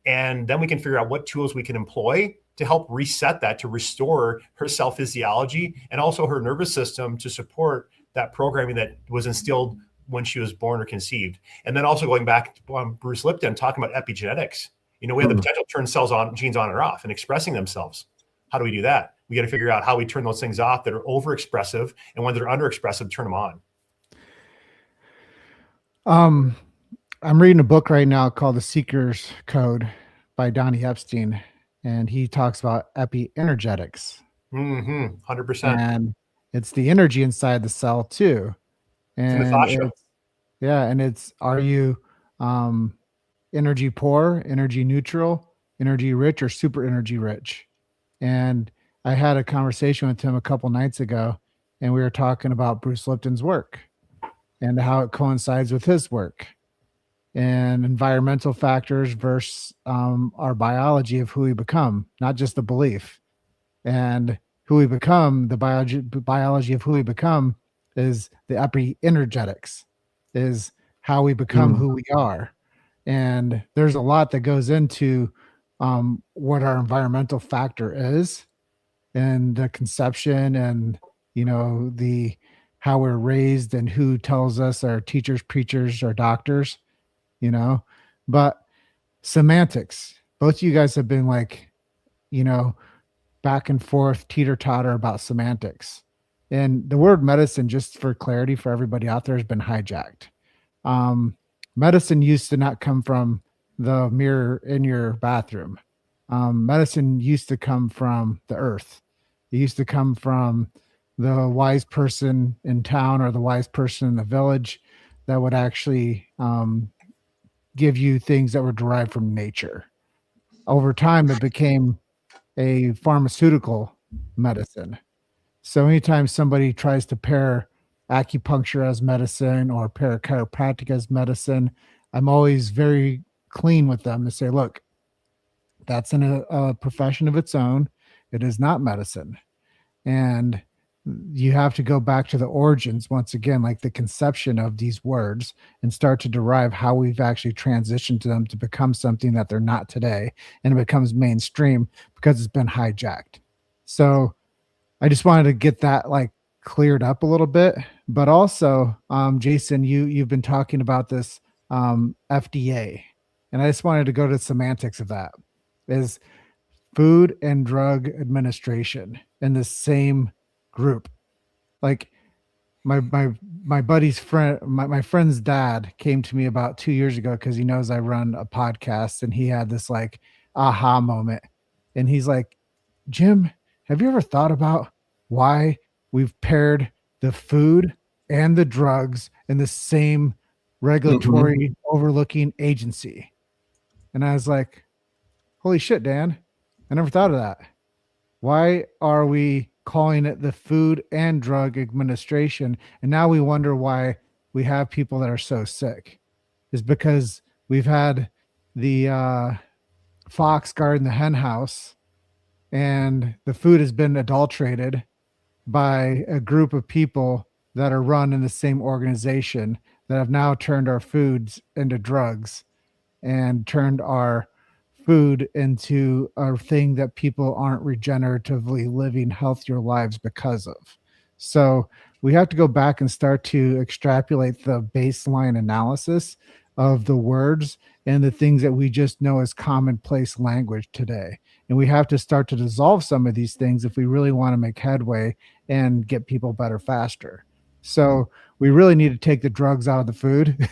And then we can figure out what tools we can employ to help reset that, to restore her cell physiology and also her nervous system to support that programming that was instilled when she was born or conceived. And then also going back to Bruce Lipton, talking about epigenetics. You know, we have the potential to turn cells on, genes on or off and expressing themselves. How do we do that? We got to figure out how we turn those things off that are overexpressive, and when they're underexpressive, turn them on. I'm reading a book right now called The Seeker's Code by Donnie Epstein, and he talks about epienergetics. 100%. And it's the energy inside the cell too. And are you energy poor, energy neutral, energy rich, or super energy rich? And I had a conversation with him a couple nights ago, and we were talking about Bruce Lipton's work and how it coincides with his work and environmental factors versus our biology of who we become, not just the belief. And who we become, the biology of who we become is the epienergetics, is how we become who we are. And there's a lot that goes into what our environmental factor is, and the conception, and how we're raised, and who tells us, our teachers, preachers, our doctors, but semantics. Both of you guys have been like, back and forth, teeter-totter about semantics. And the word medicine, just for clarity for everybody out there, has been hijacked. Medicine used to not come from the mirror in your bathroom. Medicine used to come from the earth. It used to come from the wise person in town or the wise person in the village that would actually give you things that were derived from nature. Over time, it became a pharmaceutical medicine. So anytime somebody tries to pair acupuncture as medicine or pair chiropractic as medicine, I'm always very clean with them to say, look, that's a profession of its own. It is not medicine. And you have to go back to the origins, once again, like the conception of these words, and start to derive how we've actually transitioned to them to become something that they're not today. And it becomes mainstream because it's been hijacked. So I just wanted to get that like cleared up a little bit. But also, Jason, you've been talking about this FDA, and I just wanted to go to the semantics of that. Is Food and Drug Administration in the same group? Like, my buddy's friend, my friend's dad came to me about 2 years ago because he knows I run a podcast, and he had this like aha moment, and he's like, Jim, have you ever thought about why we've paired the food and the drugs in the same regulatory overlooking agency? And I was like, holy shit, Dan, I never thought of that. Why are we calling it the Food and Drug Administration? And now we wonder why we have people that are so sick. Is because we've had the fox guarding the hen house, and the food has been adulterated by a group of people that are run in the same organization that have now turned our foods into drugs and turned our food into a thing that people aren't regeneratively living healthier lives because of. So we have to go back and start to extrapolate the baseline analysis of the words and the things that we just know as commonplace language today. And we have to start to dissolve some of these things if we really want to make headway and get people better faster. So we really need to take the drugs out of the food,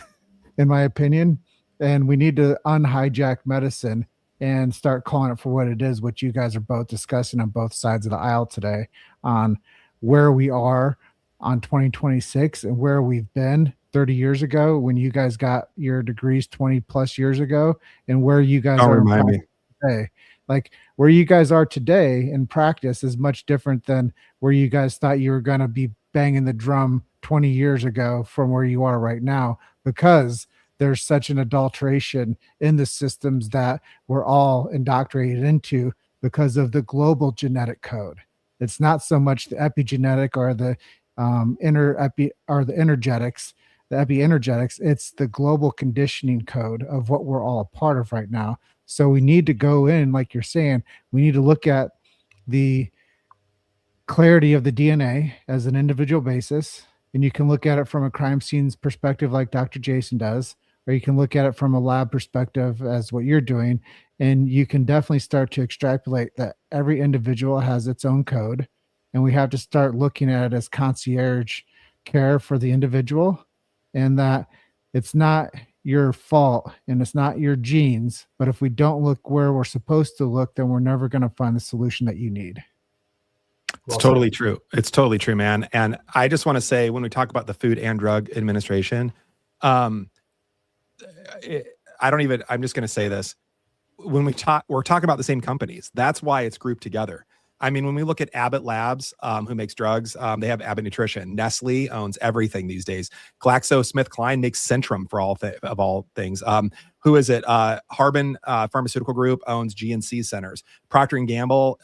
in my opinion, and we need to unhijack medicine and start calling it for what it is, what you guys are both discussing on both sides of the aisle today, on where we are on 2026 and where we've been 30 years ago when you guys got your degrees 20 plus years ago, and where you guys Don't are remind me. today. Like where you guys are today in practice is much different than where you guys thought you were going to be banging the drum 20 years ago from where you are right now, because there's such an adulteration in the systems that we're all indoctrinated into because of the global genetic code. It's not so much the epigenetic or the energetics, the epienergetics. It's the global conditioning code of what we're all a part of right now. So we need to go in, like you're saying, we need to look at the clarity of the DNA as an individual basis. And you can look at it from a crime scenes perspective, like Dr. Jason does, or you can look at it from a lab perspective as what you're doing. And you can definitely start to extrapolate that every individual has its own code. And we have to start looking at it as concierge care for the individual, and that it's not your fault and it's not your genes. But if we don't look where we're supposed to look, then we're never going to find the solution that you need. It's totally true. It's totally true, man. And I just want to say, when we talk about the Food and Drug Administration, I'm just going to say this. When we're talking about the same companies. That's why it's grouped together. I mean, when we look at Abbott Labs, who makes drugs, they have Abbott Nutrition. Nestle owns everything these days. GlaxoSmithKline makes Centrum for all things. Who is it? Harbin Pharmaceutical Group owns GNC Centers. Procter and Gamble,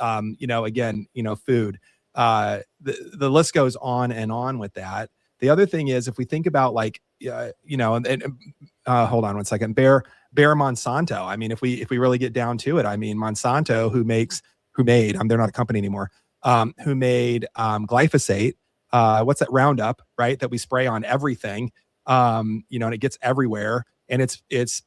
food. The list goes on and on with that. The other thing is, if we think about hold on one second, Bayer Monsanto. I mean, if we really get down to it, I mean, Monsanto, who made, they're not a company anymore, who made glyphosate, what's that, Roundup, right? That we spray on everything, and it gets everywhere. And it's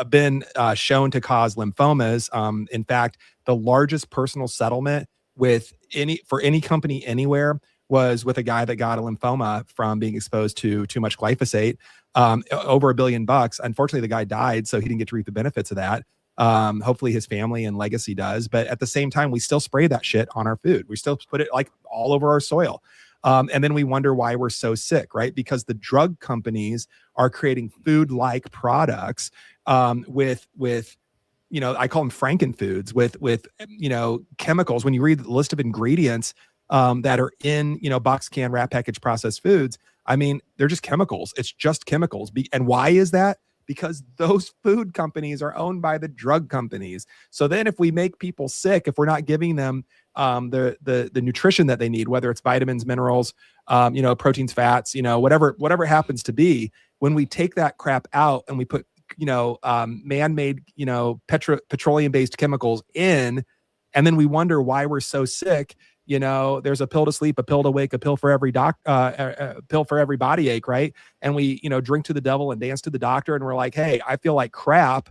been shown to cause lymphomas. In fact, the largest personal settlement for any company anywhere was with a guy that got a lymphoma from being exposed to too much glyphosate, over $1 billion. Unfortunately, the guy died, so he didn't get to reap the benefits of that. Hopefully his family and legacy does. But at the same time, we still spray that shit on our food. We still put it like all over our soil. And then we wonder why we're so sick, right? Because the drug companies are creating food-like products with I call them frankenfoods with chemicals. When you read the list of ingredients that are in, box, can, wrap, package, processed foods, I mean, they're just chemicals. It's just chemicals. And why is that? Because those food companies are owned by the drug companies. So then if we make people sick, if we're not giving them the nutrition that they need, whether it's vitamins, minerals, proteins, fats, whatever it happens to be, when we take that crap out and we put, man-made, petroleum-based chemicals in, and then we wonder why we're so sick. There's a pill to sleep, a pill to wake, a pill for every pill for every body ache, right? And we, drink to the devil and dance to the doctor, and we're like, hey, I feel like crap,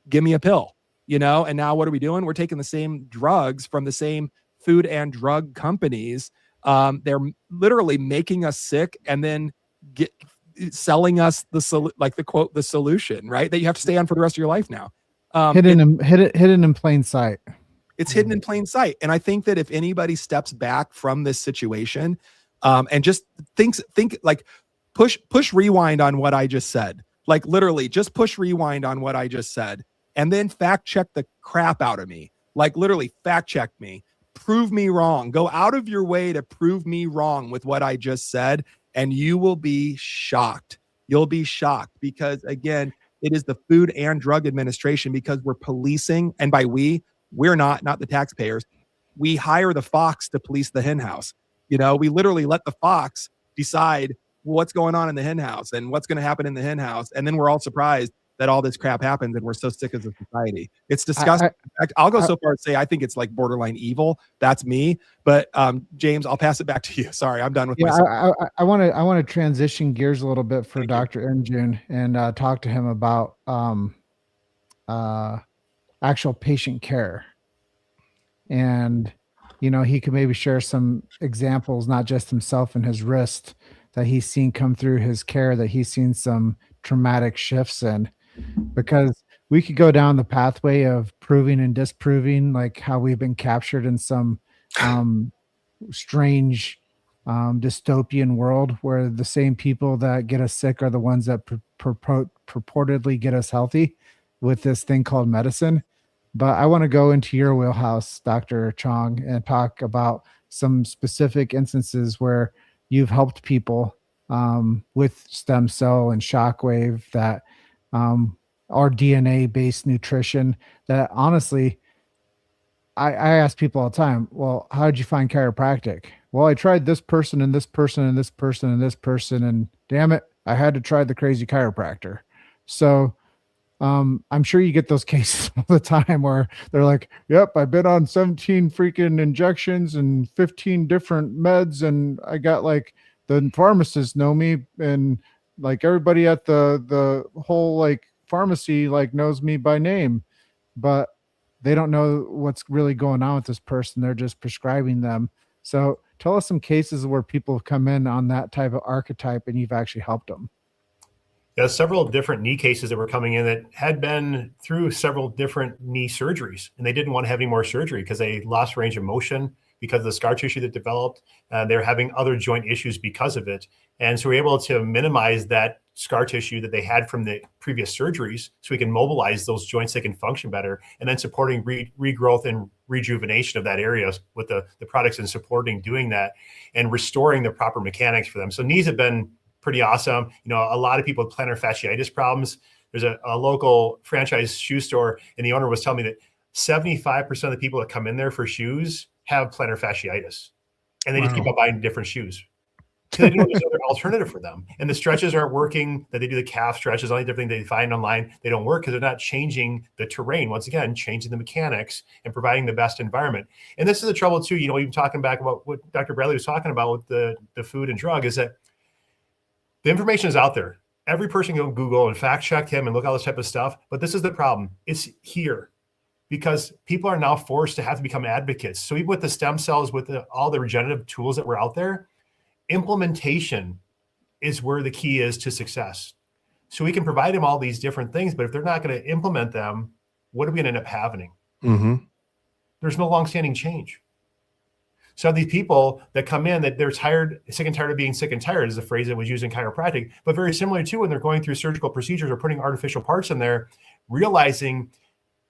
give me a pill, and now what are we doing? We're taking the same drugs from the same food and drug companies, They're literally making us sick and then selling us the solution, right? That you have to stay on for the rest of your life now. Hidden in plain sight. It's hidden in plain sight. And I think that if anybody steps back from this situation, and just think like push rewind on what I just said, like literally just push rewind on what I just said, and then fact check the crap out of me, like literally fact check me, prove me wrong, go out of your way to prove me wrong with what I just said. And you will be shocked. You'll be shocked because again, it is the Food and Drug Administration, because we're policing, and by we're not the taxpayers. We hire the fox to police the hen house. We literally let the fox decide what's going on in the hen house and what's going to happen in the hen house. And then we're all surprised that all this crap happens and we're so sick as a society. It's disgusting. In fact, I'll go so far as to say I think it's like borderline evil. That's me. But James, I'll pass it back to you. Sorry, I'm done with myself. I want to transition gears a little bit for Dr. Injun and talk to him about actual patient care. And he could maybe share some examples, not just himself and his wrist, that he's seen come through his care, that he's seen some traumatic shifts in. Because we could go down the pathway of proving and disproving, like how we've been captured in some strange dystopian world where the same people that get us sick are the ones that purportedly get us healthy with this thing called medicine. But I want to go into your wheelhouse, Dr. Chong, and talk about some specific instances where you've helped people with stem cell and shockwave that are DNA-based nutrition that honestly, I ask people all the time, well, how did you find chiropractic? Well, I tried this person and this person and this person and this person, and damn it, I had to try the crazy chiropractor. So I'm sure you get those cases all the time where they're like, yep, I've been on 17 freaking injections and 15 different meds, and I got like the pharmacists know me, and like everybody at the whole like pharmacy like knows me by name, but they don't know what's really going on with this person. They're just prescribing them. So tell us some cases where people have come in on that type of archetype and you've actually helped them. Yeah, several different knee cases that were coming in that had been through several different knee surgeries, and they didn't want to have any more surgery because they lost range of motion because of the scar tissue that developed. They're having other joint issues because of it. And so we're able to minimize that scar tissue that they had from the previous surgeries so we can mobilize those joints that can function better, and then supporting regrowth and rejuvenation of that area with the products and supporting doing that and restoring the proper mechanics for them. So knees have been pretty awesome. A lot of people with plantar fasciitis problems. There's a local franchise shoe store, and the owner was telling me that 75% of the people that come in there for shoes have plantar fasciitis, and they just keep on buying different shoes. They didn't know there's other alternative for them. And the stretches aren't working, that they do the calf stretches, all the different things they find online, they don't work because they're not changing the terrain. Once again, changing the mechanics and providing the best environment. And this is the trouble too, even talking back about what Dr. Bradley was talking about with the food and drug, is that the information is out there. Every person can go Google and fact check him and look at all this type of stuff. But this is the problem. It's here because people are now forced to have to become advocates. So even with the stem cells, with all the regenerative tools that were out there, implementation is where the key is to success. So we can provide them all these different things, but if they're not going to implement them, what are we going to end up having? Mm-hmm. There's no longstanding change. So these people that come in, that they're sick and tired of being sick and tired is the phrase that was used in chiropractic, but very similar to when they're going through surgical procedures or putting artificial parts in there, realizing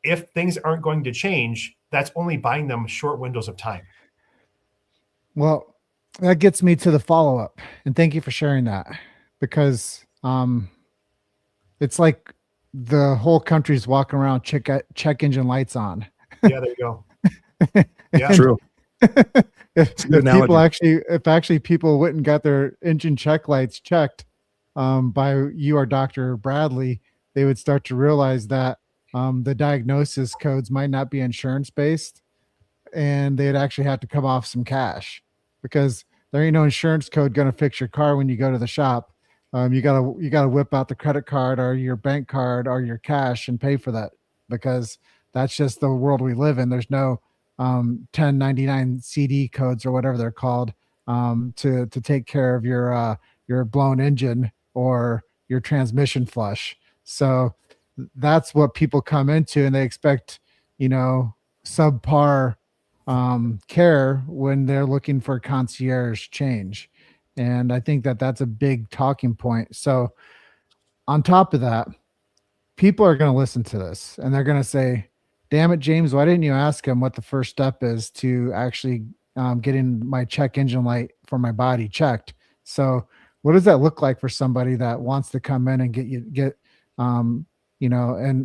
if things aren't going to change, that's only buying them short windows of time. Well, that gets me to the follow-up, and thank you for sharing that, because it's like the whole country's walking around check engine lights on. Yeah, there you go. Yeah, true. if actually people went and got their engine check lights checked by you or Dr. Bradley, they would start to realize that the diagnosis codes might not be insurance based, and they'd actually have to come off some cash, because there ain't no insurance code going to fix your car when you go to the shop. You gotta whip out the credit card or your bank card or your cash and pay for that, because that's just the world we live in. There's no 1099 CD codes or whatever they're called to take care of your blown engine or your transmission flush. So that's what people come into, and they expect, subpar care when they're looking for concierge change. And I think that that's a big talking point. So on top of that, people are going to listen to this and they're going to say, damn it, James, why didn't you ask him what the first step is to actually getting my check engine light for my body checked? So what does that look like for somebody that wants to come in and get an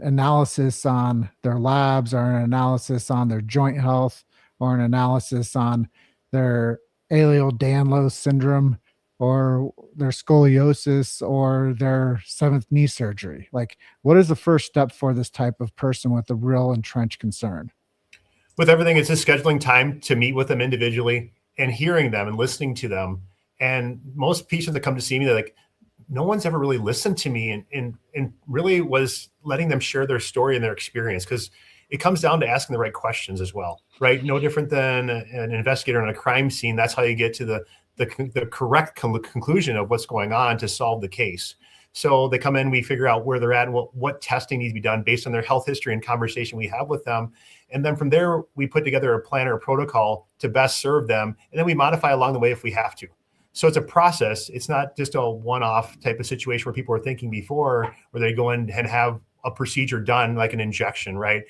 analysis on their labs, or an analysis on their joint health, or an analysis on their Ehlers-Danlos syndrome, or their scoliosis, or their seventh knee surgery? Like, what is the first step for this type of person with a real entrenched concern? With everything, it's just scheduling time to meet with them individually and hearing them and listening to them. And most patients that come to see me, they're like, no one's ever really listened to me and really was letting them share their story and their experience, because it comes down to asking the right questions as well, right? No different than an investigator on a crime scene. That's how you get to the correct conclusion of what's going on to solve the case. So they come in, we figure out where they're at and what testing needs to be done based on their health history and conversation we have with them. And then from there, we put together a plan or a protocol to best serve them. And then we modify along the way if we have to. So it's a process. It's not just a one-off type of situation where people were thinking before, where they go in and have a procedure done like an injection, right?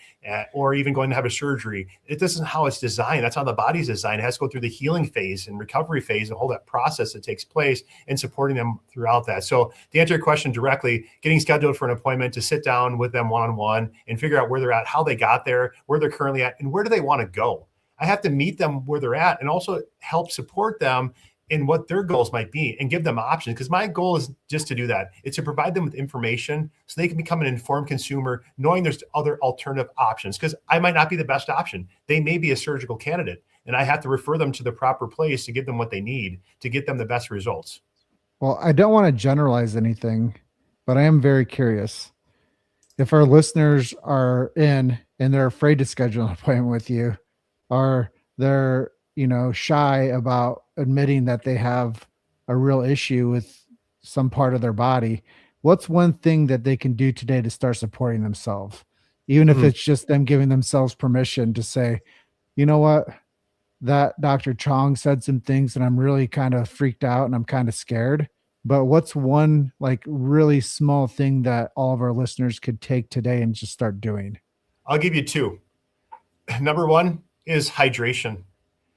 Or even going to have a surgery. It isn't how it's designed. That's how the body's designed. It has to go through the healing phase and recovery phase, the whole that process that takes place, and supporting them throughout that. So to answer your question directly, getting scheduled for an appointment to sit down with them one-on-one and figure out where they're at, how they got there, where they're currently at, and where do they want to go. I have to meet them where they're at and also help support them in what their goals might be and give them options. Because my goal is just to do that. It's to provide them with information so they can become an informed consumer, knowing there's other alternative options. Because I might not be the best option. They may be a surgical candidate, and I have to refer them to the proper place to give them what they need to get them the best results. Well, I don't want to generalize anything, but I am very curious. If our listeners are in and they're afraid to schedule an appointment with you, or they're shy about admitting that they have a real issue with some part of their body, what's one thing that they can do today to start supporting themselves? Even if it's just them giving themselves permission to say, you know what, that Dr. Chong said some things and I'm really kind of freaked out and I'm kind of scared. But what's one like really small thing that all of our listeners could take today and just start doing? I'll give you two. Number one is hydration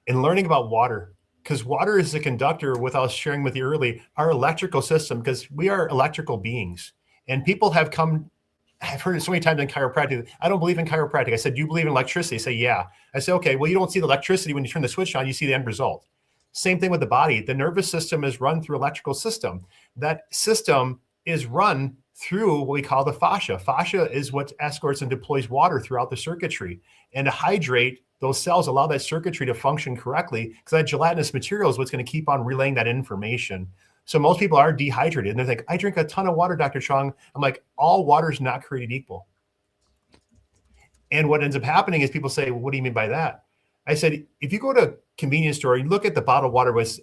and learning about water, because water is the conductor, what I was sharing with you earlier, our electrical system, because we are electrical beings. And people have come, I've heard it so many times in chiropractic, I don't believe in chiropractic. I said, do you believe in electricity? They say, yeah. I say, okay, well, you don't see the electricity when you turn the switch on, you see the end result. Same thing with the body. The nervous system is run through electrical system. That system is run through what we call the fascia. Fascia is what escorts and deploys water throughout the circuitry. And to hydrate those cells, allow that circuitry to function correctly, because that gelatinous material is what's going to keep on relaying that information. So most people are dehydrated and they think, I drink a ton of water, Dr. Chong. I'm like, all water is not created equal. And what ends up happening is people say, well, what do you mean by that? I said, if you go to a convenience store, you look at the bottled water with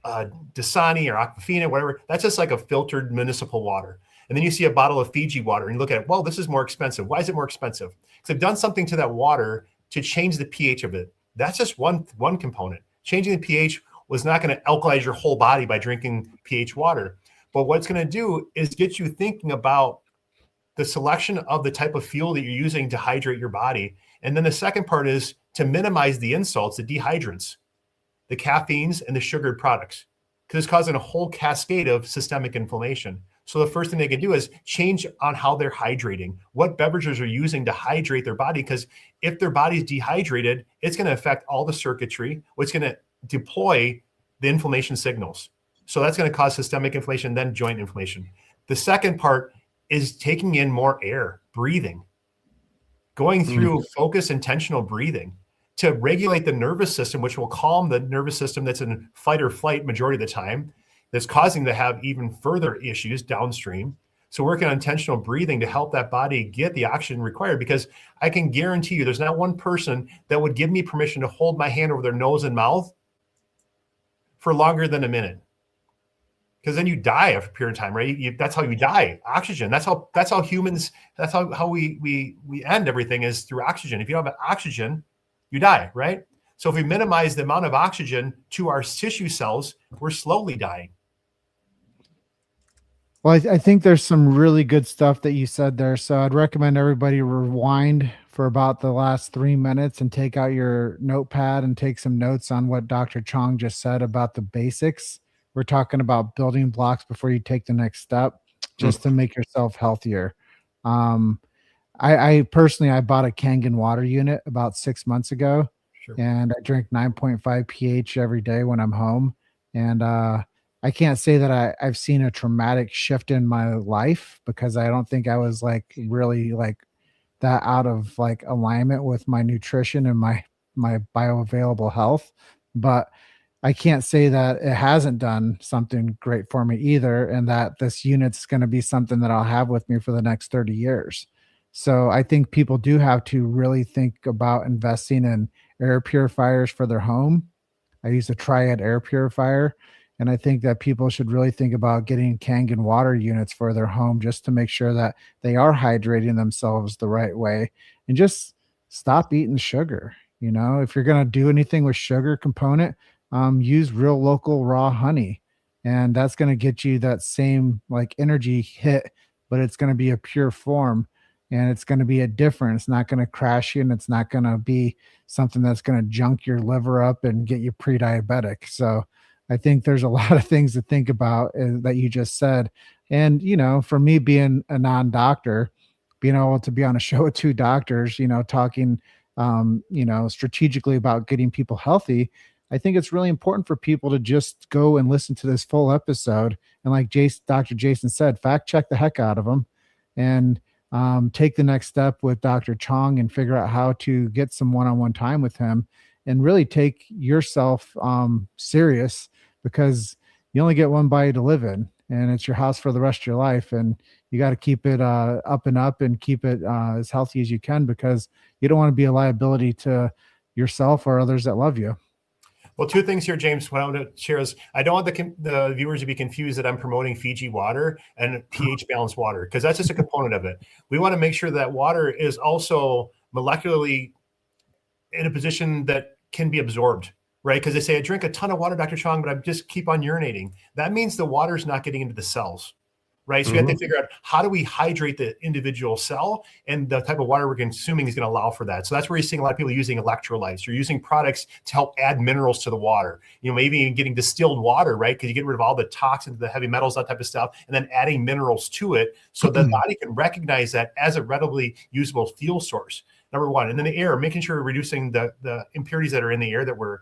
Dasani or Aquafina, whatever, that's just like a filtered municipal water. And then you see a bottle of Fiji water and you look at it, well, this is more expensive. Why is it more expensive? Because they've done something to that water to change the pH of it. That's just one component. Changing the pH was not going to alkalize your whole body by drinking pH water. But what it's going to do is get you thinking about the selection of the type of fuel that you're using to hydrate your body. And then the second part is to minimize the insults, the dehydrants, the caffeines, and the sugared products, because it's causing a whole cascade of systemic inflammation. So the first thing they can do is change on how they're hydrating, what beverages are using to hydrate their body, because if their body's dehydrated, it's going to affect all the circuitry, which is going to deploy the inflammation signals. So that's going to cause systemic inflammation, then joint inflammation. The second part is taking in more air, breathing, going through focused, intentional breathing to regulate the nervous system, which will calm the nervous system that's in fight or flight majority of the time, that's causing to have even further issues downstream. So working on intentional breathing to help that body get the oxygen required, because I can guarantee you there's not one person that would give me permission to hold my hand over their nose and mouth for longer than a minute. Because then you die after a period of time, right? That's how you die. Oxygen. That's how humans. That's how we end everything is through oxygen. If you don't have oxygen, you die, right? So if we minimize the amount of oxygen to our tissue cells, we're slowly dying. Well, I think there's some really good stuff that you said there. So I'd recommend everybody rewind for about the last 3 minutes and take out your notepad and take some notes on what Dr. Chong just said about the basics. We're talking about building blocks before you take the next step, just to make yourself healthier. Um, I personally, I bought a Kangen water unit about 6 months ago, Sure. and I drink 9.5 pH every day when I'm home. And I can't say that I've seen a traumatic shift in my life, because I don't think I was like really like that out of like alignment with my nutrition and my bioavailable health. But I can't say that it hasn't done something great for me either, and that this unit's going to be something that I'll have with me for the next 30 years. So I think people do have to really think about investing in air purifiers for their home. I use a Triad air purifier, and I think that people should really think about getting Kangen water units for their home, just to make sure that they are hydrating themselves the right way, and just stop eating sugar. You know, if you're going to do anything with sugar component, use real local raw honey, and that's going to get you that same like energy hit, but it's going to be a pure form, and it's going to be a different. It's not going to crash you, and it's not going to be something that's going to junk your liver up and get you pre-diabetic. So I think there's a lot of things to think about that you just said. And, you know, for me being a non-doctor, being able to be on a show with two doctors, you know, talking, you know, strategically about getting people healthy, I think it's really important for people to just go and listen to this full episode. And like Dr. Jason said, fact check the heck out of them, and take the next step with Dr. Chong and figure out how to get some one-on-one time with him, and really take yourself serious, because you only get one body to live in, and it's your house for the rest of your life. And you got to keep it up and up, and keep it as healthy as you can, because you don't want to be a liability to yourself or others that love you. Well, two things here, James, what I want to share is I don't want the viewers to be confused that I'm promoting Fiji water and pH balanced water, because that's just a component of it. We want to make sure that water is also molecularly in a position that can be absorbed, right? Because they say, I drink a ton of water, Dr. Chong, but I just keep on urinating. That means the water is not getting into the cells, right? So we have to figure out, how do we hydrate the individual cell, and the type of water we're consuming is going to allow for that. So that's where you're seeing a lot of people using electrolytes or using products to help add minerals to the water. You know, maybe even getting distilled water, right? Because you get rid of all the toxins, the heavy metals, that type of stuff, and then adding minerals to it, so the body can recognize that as a readily usable fuel source. Number one. And then the air, making sure we're reducing the impurities that are in the air that we're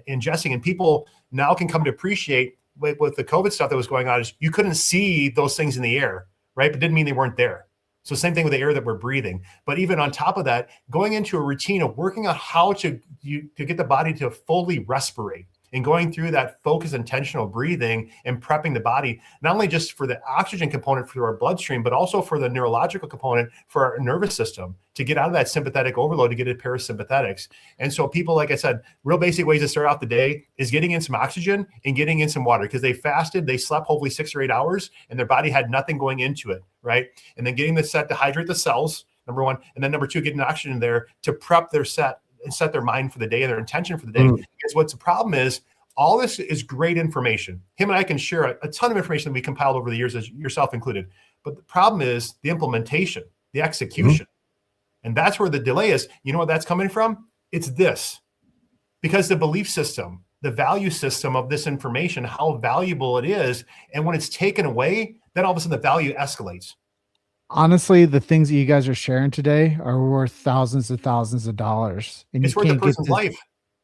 ingesting. And people now can come to appreciate with the COVID stuff that was going on, is you couldn't see those things in the air, right? But didn't mean they weren't there. So same thing with the air that we're breathing. But even on top of that, going into a routine of working on how to get the body to fully respirate, and going through that focused, intentional breathing and prepping the body, not only just for the oxygen component through our bloodstream, but also for the neurological component for our nervous system, to get out of that sympathetic overload, to get into parasympathetics. And so people, like I said, real basic ways to start off the day is getting in some oxygen and getting in some water, because they fasted, they slept hopefully 6 or 8 hours, and their body had nothing going into it, right? And then getting the set to hydrate the cells, number one. And then number two, getting oxygen there to prep their set and set their mind for the day and their intention for the day. Because what's the problem is, all this is great information. Him and I can share a ton of information that we compiled over the years, as yourself included. But the problem is the implementation, the execution. And that's where the delay is. You know what that's coming from? It's this. Because the belief system, the value system of this information, how valuable it is. And when it's taken away, then all of a sudden the value escalates. Honestly, the things that you guys are sharing today are worth thousands of dollars. And It's worth a person's life.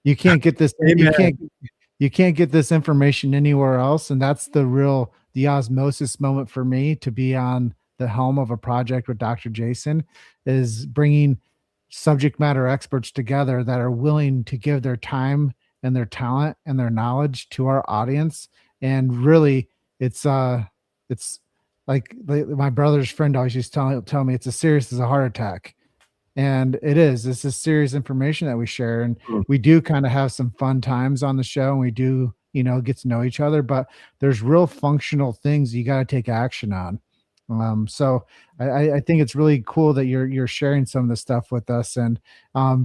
You can't get this. You can't get this information anywhere else. And that's the osmosis moment for me, to be on the helm of a project with Dr. Jason, is bringing subject matter experts together that are willing to give their time and their talent and their knowledge to our audience. And really, it's like my brother's friend always used to tell me, it's as serious as a heart attack. And it is. This is serious information that we share. And we do kind of have some fun times on the show. And we do, get to know each other, but there's real functional things you got to take action on. So I think it's really cool that you're sharing some of the stuff with us. And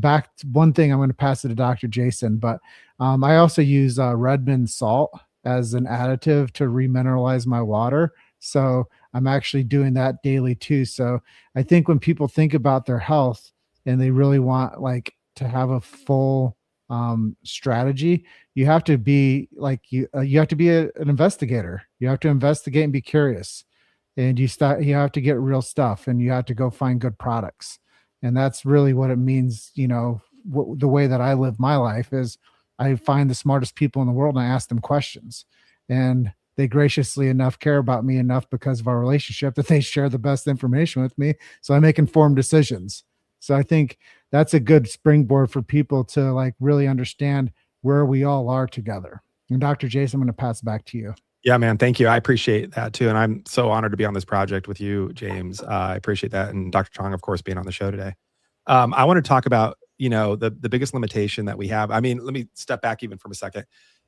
back to one thing, I'm going to pass it to Dr. Jason, but I also use Redmond salt as an additive to remineralize my water. So I'm actually doing that daily too. So I think when people think about their health and they really want like to have a full strategy, you have to be like you have to be an investigator. You have to investigate and be curious, and you have to get real stuff, and you have to go find good products. And that's really what it means. The way that I live my life is I find the smartest people in the world and I ask them questions, and they graciously enough care about me enough because of our relationship that they share the best information with me, so I make informed decisions. So I think that's a good springboard for people to like really understand where we all are together. And Dr. Jason, I'm going to pass it back to you. Yeah, man. Thank you. I appreciate that too. And I'm so honored to be on this project with you, James. I appreciate that. And Dr. Chong, of course, being on the show today. I want to talk about, the biggest limitation that we have. I mean, let me step back even from a second,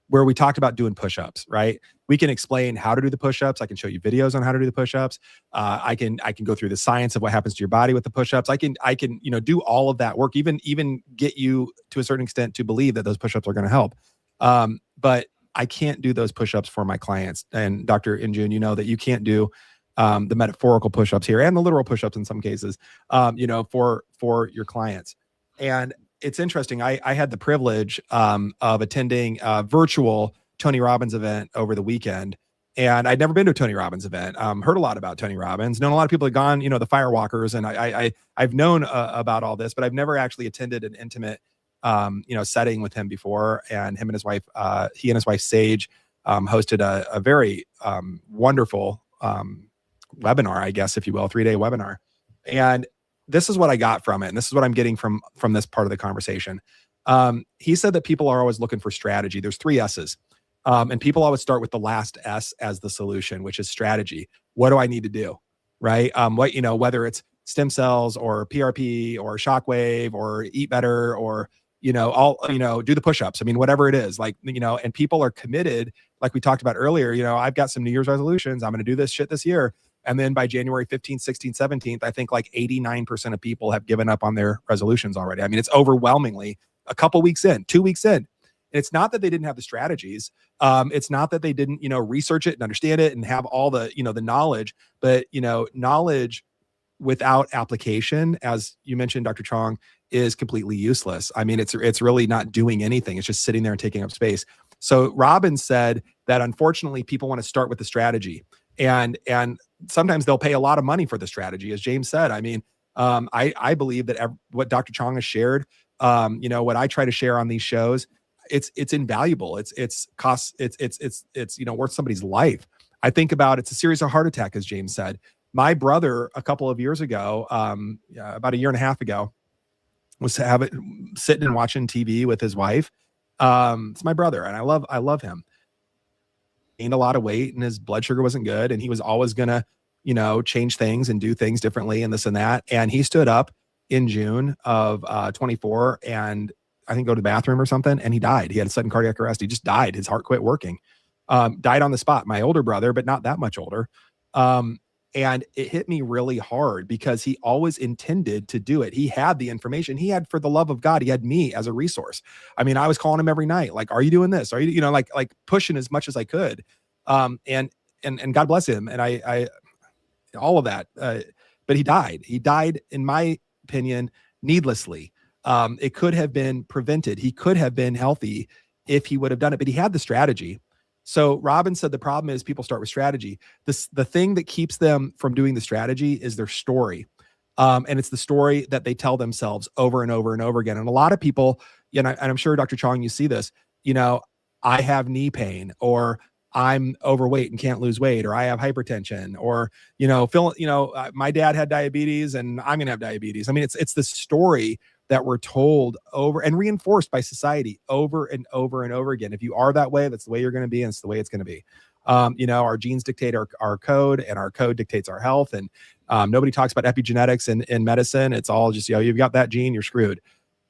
where we talked about doing push-ups, right? We can explain how to do the push-ups. I can show you videos on how to do the push-ups. I can go through the science of what happens to your body with the push-ups. I can, do all of that work, even get you to a certain extent to believe that those push-ups are going to help. But I can't do those push-ups for my clients. And Dr. Injun, you know that you can't do the metaphorical push-ups here and the literal push-ups in some cases, for your clients. And it's interesting. I had the privilege of attending a virtual Tony Robbins event over the weekend. And I'd never been to a Tony Robbins event. Heard a lot about Tony Robbins, known a lot of people had gone, the firewalkers. And I've known about all this, but I've never actually attended an intimate setting with him before. And him and his wife, he and his wife Sage, hosted a very wonderful webinar, I guess, if you will, 3-day webinar. And this is what I got from it. And this is what I'm getting from this part of the conversation. He said that people are always looking for strategy. There's 3 S's. And people always start with the last S as the solution, which is strategy. What do I need to do? Right. Whether it's stem cells or PRP or shockwave or eat better or, do the push-ups. I mean, whatever it is, like, and people are committed, like we talked about earlier, I've got some New Year's resolutions. I'm going to do this shit this year. And then by January 15th, 16th, 17th, I think like 89% of people have given up on their resolutions already. I mean, it's overwhelmingly a couple weeks in, 2 weeks in. And it's not that they didn't have the strategies. It's not that they didn't, research it and understand it and have all the, the knowledge, but, knowledge without application, as you mentioned, Dr. Chong, is completely useless. I mean, it's really not doing anything. It's just sitting there and taking up space. So Robbins said that unfortunately people want to start with the strategy, and sometimes they'll pay a lot of money for the strategy, as James said. I mean, I believe that what Dr. Chong has shared, what I try to share on these shows, it's invaluable. It's worth somebody's life. I think about it's a series of heart attack, as James said. My brother, a couple of years ago, about a year and a half ago, was sitting and watching TV with his wife. It's my brother, and I love him. Gained a lot of weight, and his blood sugar wasn't good, and he was always gonna, change things and do things differently and this and that. And he stood up in June of 24, and I think go to the bathroom or something, and he died. He had a sudden cardiac arrest. He just died. His heart quit working. Died on the spot. My older brother, but not that much older. And it hit me really hard because he always intended to do it. He had the information. He had, for the love of God, he had me as a resource. I mean, I was calling him every night, like, are you doing this? Are you, like pushing as much as I could. And God bless him. And I all of that. But he died. He died, in my opinion, needlessly. It could have been prevented. He could have been healthy if he would have done it, but he had the strategy. So Robbins said the problem is people start with strategy. The thing that keeps them from doing the strategy is their story. And it's the story that they tell themselves over and over and over again. And a lot of people, and I'm sure Dr. Chong, you see this, I have knee pain, or I'm overweight and can't lose weight, or I have hypertension, or, my dad had diabetes and I'm going to have diabetes. I mean, it's the story that we're told over and reinforced by society over and over and over again. If you are that way, that's the way you're going to be, and it's the way it's going to be. Our genes dictate our code, and our code dictates our health. And nobody talks about epigenetics in medicine. It's all just, you've got that gene, you're screwed.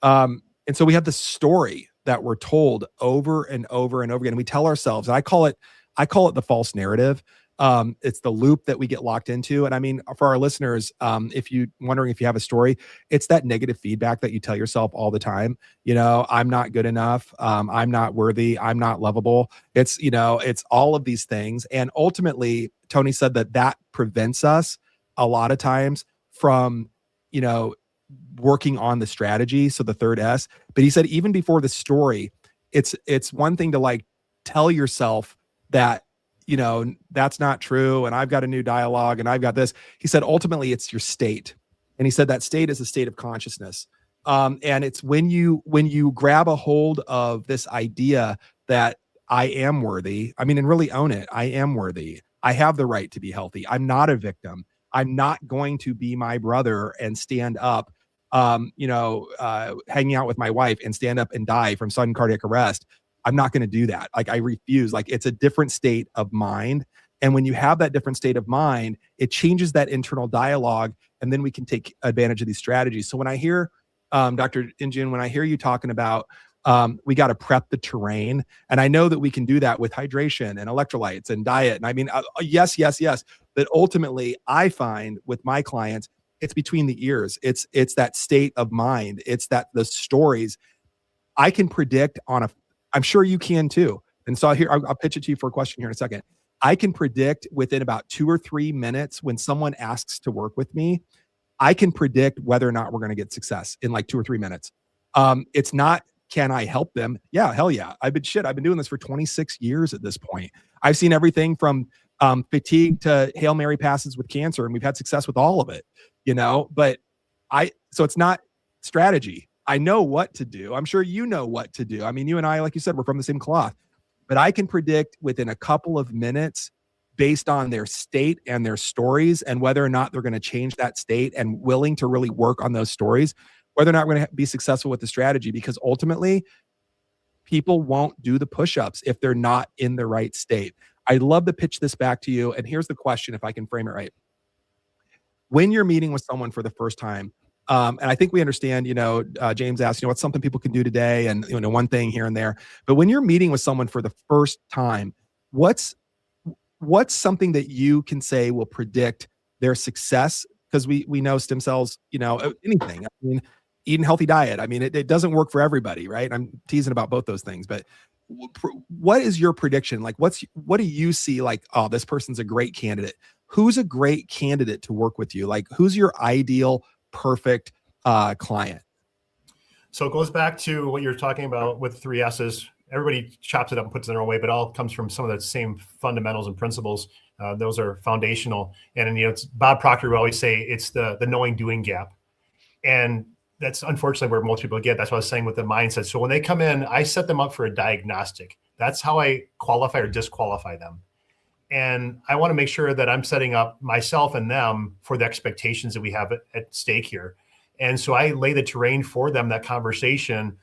And so we have this story that we're told over and over and over again. We tell ourselves, and I call it the false narrative. It's the loop that we get locked into. And I mean, for our listeners, if you wondering if you have a story, it's that negative feedback that you tell yourself all the time. I'm not good enough. I'm not worthy. I'm not lovable. It's all of these things. And ultimately, Tony said that prevents us a lot of times from, you know, working on the strategy. So the third S, but he said, even before the story, it's one thing to like tell yourself that, that's not true. And I've got a new dialogue and I've got this. He said, ultimately it's your state. And he said that state is a state of consciousness. And it's when you grab a hold of this idea that I am worthy, I mean, and really own it. I am worthy. I have the right to be healthy. I'm not a victim. I'm not going to be my brother and stand up, hanging out with my wife and stand up and die from sudden cardiac arrest. I'm not going to do that. Like, I refuse. Like, it's a different state of mind. And when you have that different state of mind, it changes that internal dialogue, and then we can take advantage of these strategies. So when I hear, Dr. Injun, when I hear you talking about, we got to prep the terrain, and I know that we can do that with hydration and electrolytes and diet. And I mean, yes. But ultimately, I find with my clients, it's between the ears. It's that state of mind. It's that the stories I can predict I'm sure you can too. And so here, I'll pitch it to you for a question here in a second. I can predict within about 2 or 3 minutes when someone asks to work with me, I can predict whether or not we're going to get success in like 2 or 3 minutes. It's not, can I help them? Yeah, hell yeah. I've been doing this for 26 years at this point. I've seen everything from fatigue to Hail Mary passes with cancer, and we've had success with all of it, but so it's not strategy. I know what to do. I'm sure you know what to do. I mean, you and I, like you said, we're from the same cloth, but I can predict within a couple of minutes based on their state and their stories and whether or not they're going to change that state and willing to really work on those stories, whether or not we're going to be successful with the strategy, because ultimately people won't do the push-ups if they're not in the right state. I'd love to pitch this back to you. And here's the question, if I can frame it right. When you're meeting with someone for the first time, and I think we understand, James asked, what's something people can do today, and one thing here and there. But when you're meeting with someone for the first time, what's something that you can say will predict their success? Because we know stem cells, anything. I mean, eating a healthy diet. I mean, it doesn't work for everybody, right? I'm teasing about both those things, but what is your prediction? Like, what do you see? Like, oh, this person's a great candidate. Who's a great candidate to work with you? Like, who's your ideal perfect client? So it goes back to what you're talking about with 3 S's. Everybody chops it up and puts it in their own way, but it all comes from some of the same fundamentals and principles. Those are foundational. And it's Bob Proctor would always say it's the knowing doing gap. And that's unfortunately where most people get. That's what I was saying with the mindset. So when they come in, I set them up for a diagnostic. That's how I qualify or disqualify them. And I want to make sure that I'm setting up myself and them for the expectations that we have at stake here. And so I lay the terrain for them, that conversation,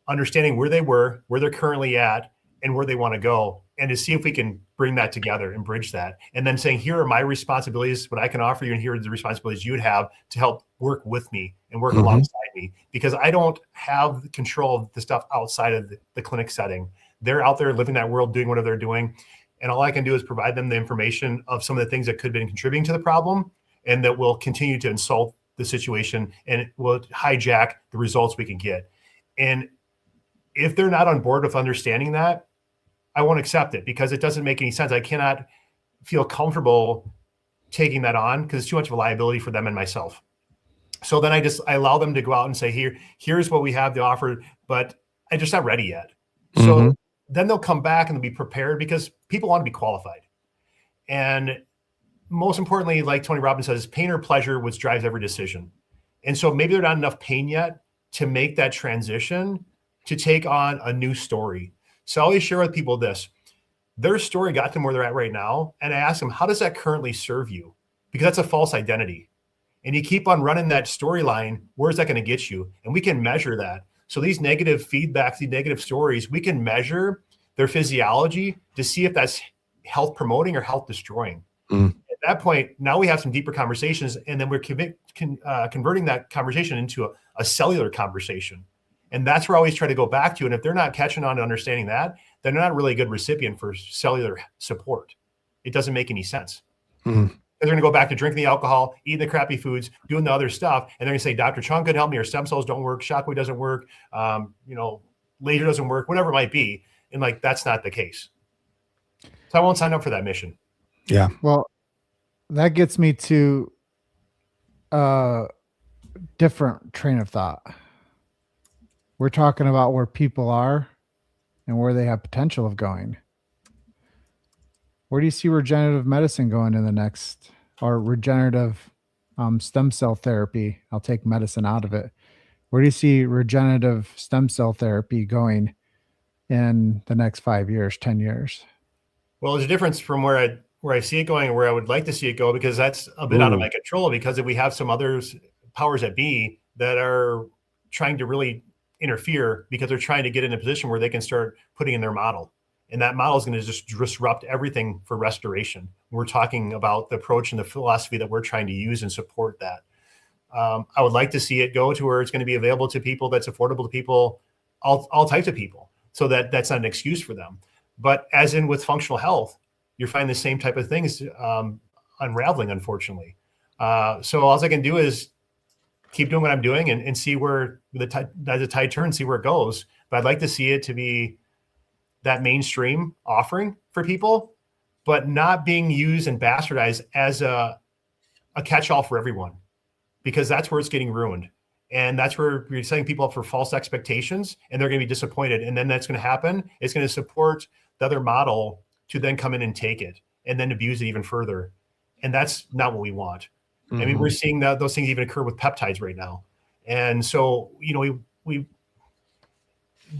understanding where they were, where they're currently at, and where they want to go, and to see if we can bring that together and bridge that. And then saying, here are my responsibilities, what I can offer you, and here are the responsibilities you would have to help work with me and work alongside me, because I don't have the control of the stuff outside of the clinic setting. They're out there living that world, doing whatever they're doing. And all I can do is provide them the information of some of the things that could have been contributing to the problem, and that will continue to insult the situation, and it will hijack the results we can get. And if they're not on board with understanding that, I won't accept it, because it doesn't make any sense. I cannot feel comfortable taking that on, because it's too much of a liability for them and myself. So then I allow them to go out and say, here's what we have to offer, but I'm just not ready yet. So then they'll come back and they'll be prepared, because people want to be qualified. And most importantly, like Tony Robbins says, pain or pleasure, which drives every decision. And so maybe they're not enough pain yet to make that transition to take on a new story. So I always share with people this: their story got them where they're at right now. And I ask them, how does that currently serve you? Because that's a false identity. And you keep on running that storyline, where's that going to get you? And we can measure that. So these negative feedbacks, these negative stories, we can measure their physiology to see if that's health promoting or health destroying. At that point, now we have some deeper conversations, and then we're converting that conversation into a cellular conversation. And that's where I always try to go back to. And if they're not catching on to understanding that, then they're not really a good recipient for cellular support. It doesn't make any sense. Mhm. They're going to go back to drinking the alcohol, eating the crappy foods, doing the other stuff. And they're going to say, Dr. Chong could help me, or stem cells don't work, shockwave doesn't work, laser doesn't work, whatever it might be. And like, that's not the case. So I won't sign up for that mission. Yeah. Well, that gets me to a different train of thought. We're talking about where people are and where they have potential of going. Where do you see regenerative medicine going in the next, or regenerative stem cell therapy? I'll take medicine out of it. Where do you see regenerative stem cell therapy going in the next 5 years, 10 years? Well, there's a difference from where I see it going and where I would like to see it go, because that's a bit out of my control, because if we have some others powers that be that are trying to really interfere, because they're trying to get in a position where they can start putting in their model. And that model is going to just disrupt everything for restoration. We're talking about the approach and the philosophy that we're trying to use and support that. I would like to see it go to where it's going to be available to people, that's affordable to people, all types of people, so that that's not an excuse for them. But as in with functional health, you're finding the same type of things unraveling, unfortunately. So all I can do is keep doing what I'm doing and see where the tide turns, see where it goes. But I'd like to see it to be that mainstream offering for people, but not being used and bastardized as a catch-all for everyone, because that's where it's getting ruined. And that's where you're setting people up for false expectations, and they're going to be disappointed. And then that's going to happen. It's going to support the other model to then come in and take it and then abuse it even further. And that's not what we want. I mean, we're seeing those things even occur with peptides right now. And so,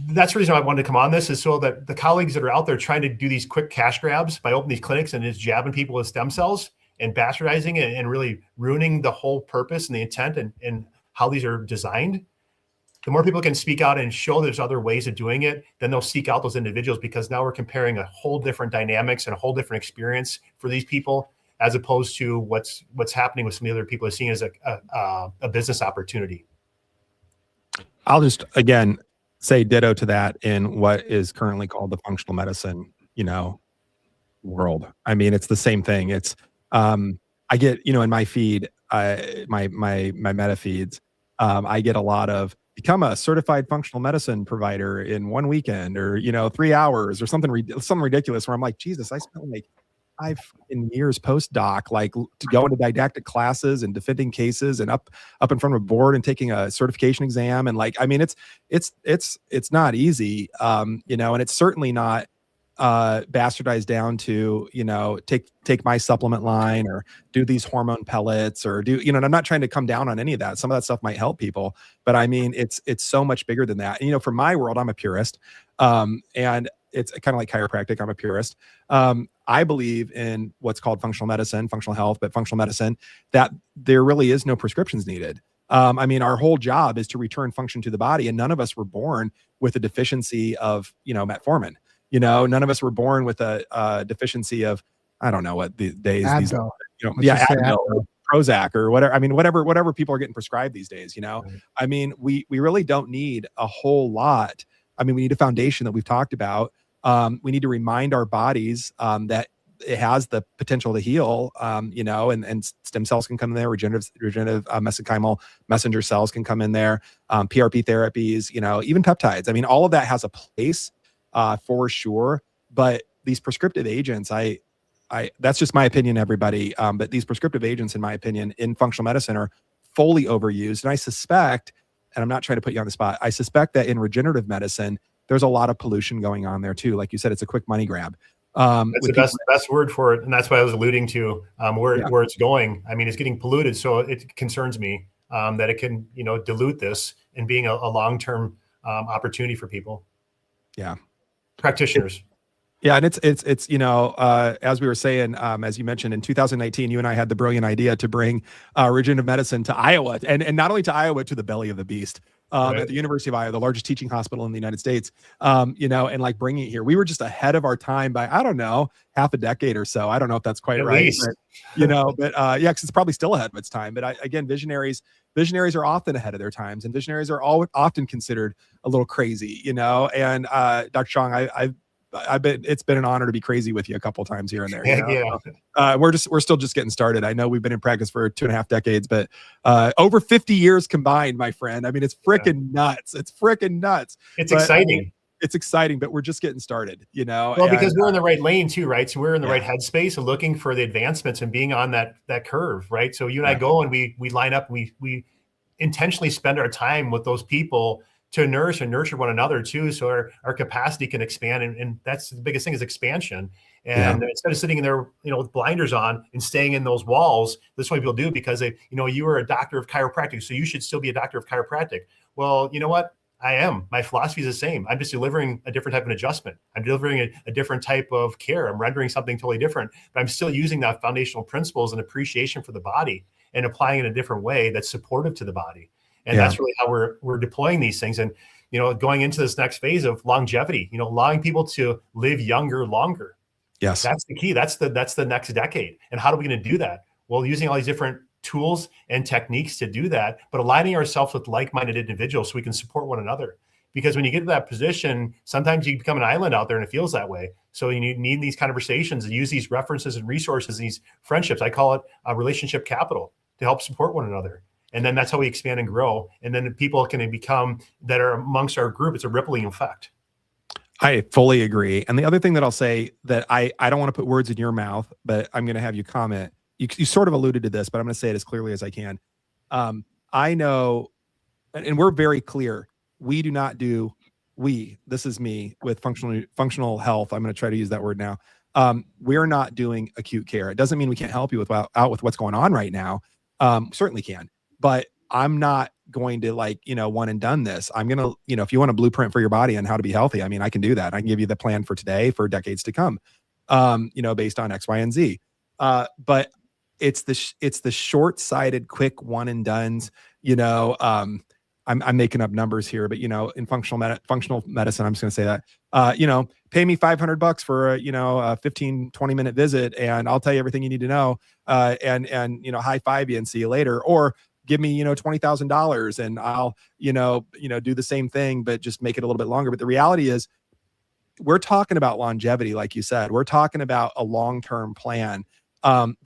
that's the reason I wanted to come on this, is so that the colleagues that are out there trying to do these quick cash grabs by opening these clinics and just jabbing people with stem cells and bastardizing it and really ruining the whole purpose and the intent and how these are designed. The more people can speak out and show there's other ways of doing it, then they'll seek out those individuals, because now we're comparing a whole different dynamics and a whole different experience for these people, as opposed to what's happening with some of the other people are seeing as a business opportunity. I'll just, again, say ditto to that in what is currently called the functional medicine, world. I mean, it's the same thing. It's, I get, in my feed, my meta feeds, I get a lot of become a certified functional medicine provider in 1 weekend, or, 3 hours, or something ridiculous, where I'm like, Jesus, I spent like 5 years postdoc, like to go into didactic classes and defending cases and up in front of a board and taking a certification exam. And like, I mean, it's not easy, and it's certainly not bastardized down to, take my supplement line, or do these hormone pellets, or do, and I'm not trying to come down on any of that. Some of that stuff might help people, but I mean, it's so much bigger than that. And, for my world, I'm a purist. And it's kind of like chiropractic. I'm a purist. I believe in what's called functional medicine, functional health, but functional medicine, that there really is no prescriptions needed. I mean, our whole job is to return function to the body, and none of us were born with a deficiency of, metformin. None of us were born with a deficiency of, I don't know what the days, Advil. Advil, Prozac, or whatever. I mean, whatever people are getting prescribed these days, Right. I mean, we really don't need a whole lot. I mean, we need a foundation that we've talked about. We need to remind our bodies that it has the potential to heal, and stem cells can come in there, regenerative mesenchymal messenger cells can come in there, PRP therapies, even peptides. I mean, all of that has a place for sure. But these prescriptive agents, that's just my opinion, everybody. But these prescriptive agents, in my opinion, in functional medicine are fully overused. And I suspect, and I'm not trying to put you on the spot, I suspect that in regenerative medicine, there's a lot of pollution going on there too. Like you said, it's a quick money grab. That's the best word for it. And that's what I was alluding to, where it's going. I mean, it's getting polluted. So it concerns me that it can, dilute this and being a long-term opportunity for people. Yeah. Practitioners. Yeah. And it's as we were saying, as you mentioned, in 2019, you and I had the brilliant idea to bring regenerative medicine to Iowa, and not only to Iowa, to the belly of the beast. Right. At the University of Iowa, the largest teaching hospital in the United States, and like bringing it here. We were just ahead of our time by, I don't know, half a decade or so. I don't know if that's quite At right, least. but, because it's probably still ahead of its time. But again, visionaries visionaries are often ahead of their times, and visionaries are often considered a little crazy, and Dr. Chong, I've been, it's been an honor to be crazy with you a couple times here and there. Yeah. So, we're still just getting started. I know we've been in practice for 2.5 decades, but over 50 years combined, my friend. I mean, it's freaking nuts. It's freaking nuts. It's exciting. I mean, it's exciting, but we're just getting started, Well, because we're in the right lane too, right? So we're in the Yeah. right headspace and looking for the advancements and being on that curve, right? So you and I go and we line up, and we intentionally spend our time with those people to nourish and nurture one another too, so our capacity can expand, and that's the biggest thing, is expansion. And instead of sitting in there, with blinders on and staying in those walls, that's what people do, because you are a doctor of chiropractic, so you should still be a doctor of chiropractic. Well, you know what? I am. My philosophy is the same. I'm just delivering a different type of adjustment. I'm delivering a different type of care. I'm rendering something totally different, but I'm still using that foundational principles and appreciation for the body and applying it in a different way that's supportive to the body. And that's really how we're deploying these things. And, going into this next phase of longevity, allowing people to live younger, longer. Yes. That's the key. That's the next decade. And how are we going to do that? Well, using all these different tools and techniques to do that, but aligning ourselves with like-minded individuals so we can support one another. Because when you get to that position, sometimes you become an island out there, and it feels that way. So you need these conversations and use these references and resources, these friendships. I call it relationship capital, to help support one another. And then that's how we expand and grow. And then people can become that are amongst our group. It's a rippling effect. I fully agree. And the other thing that I'll say, that I don't want to put words in your mouth, but I'm going to have you comment. You sort of alluded to this, but I'm going to say it as clearly as I can. I know, and we're very clear, we do not do, this is me with functional health. I'm going to try to use that word now. We're not doing acute care. It doesn't mean we can't help you out with what's going on right now. Certainly can, but I'm not going to one and done this. I'm going to, if you want a blueprint for your body and how to be healthy, I mean, I can do that. I can give you the plan for today, for decades to come, based on X, Y, and Z. But it's the short-sighted, quick one and dones, I'm making up numbers here, but in functional medicine, I'm just going to say that, pay me $500 for a 15, 20-minute visit, and I'll tell you everything you need to know, and high five you and see you later. Or give me, $20,000 and I'll, do the same thing, but just make it a little bit longer. But the reality is, we're talking about longevity. Like you said, we're talking about a long-term plan. In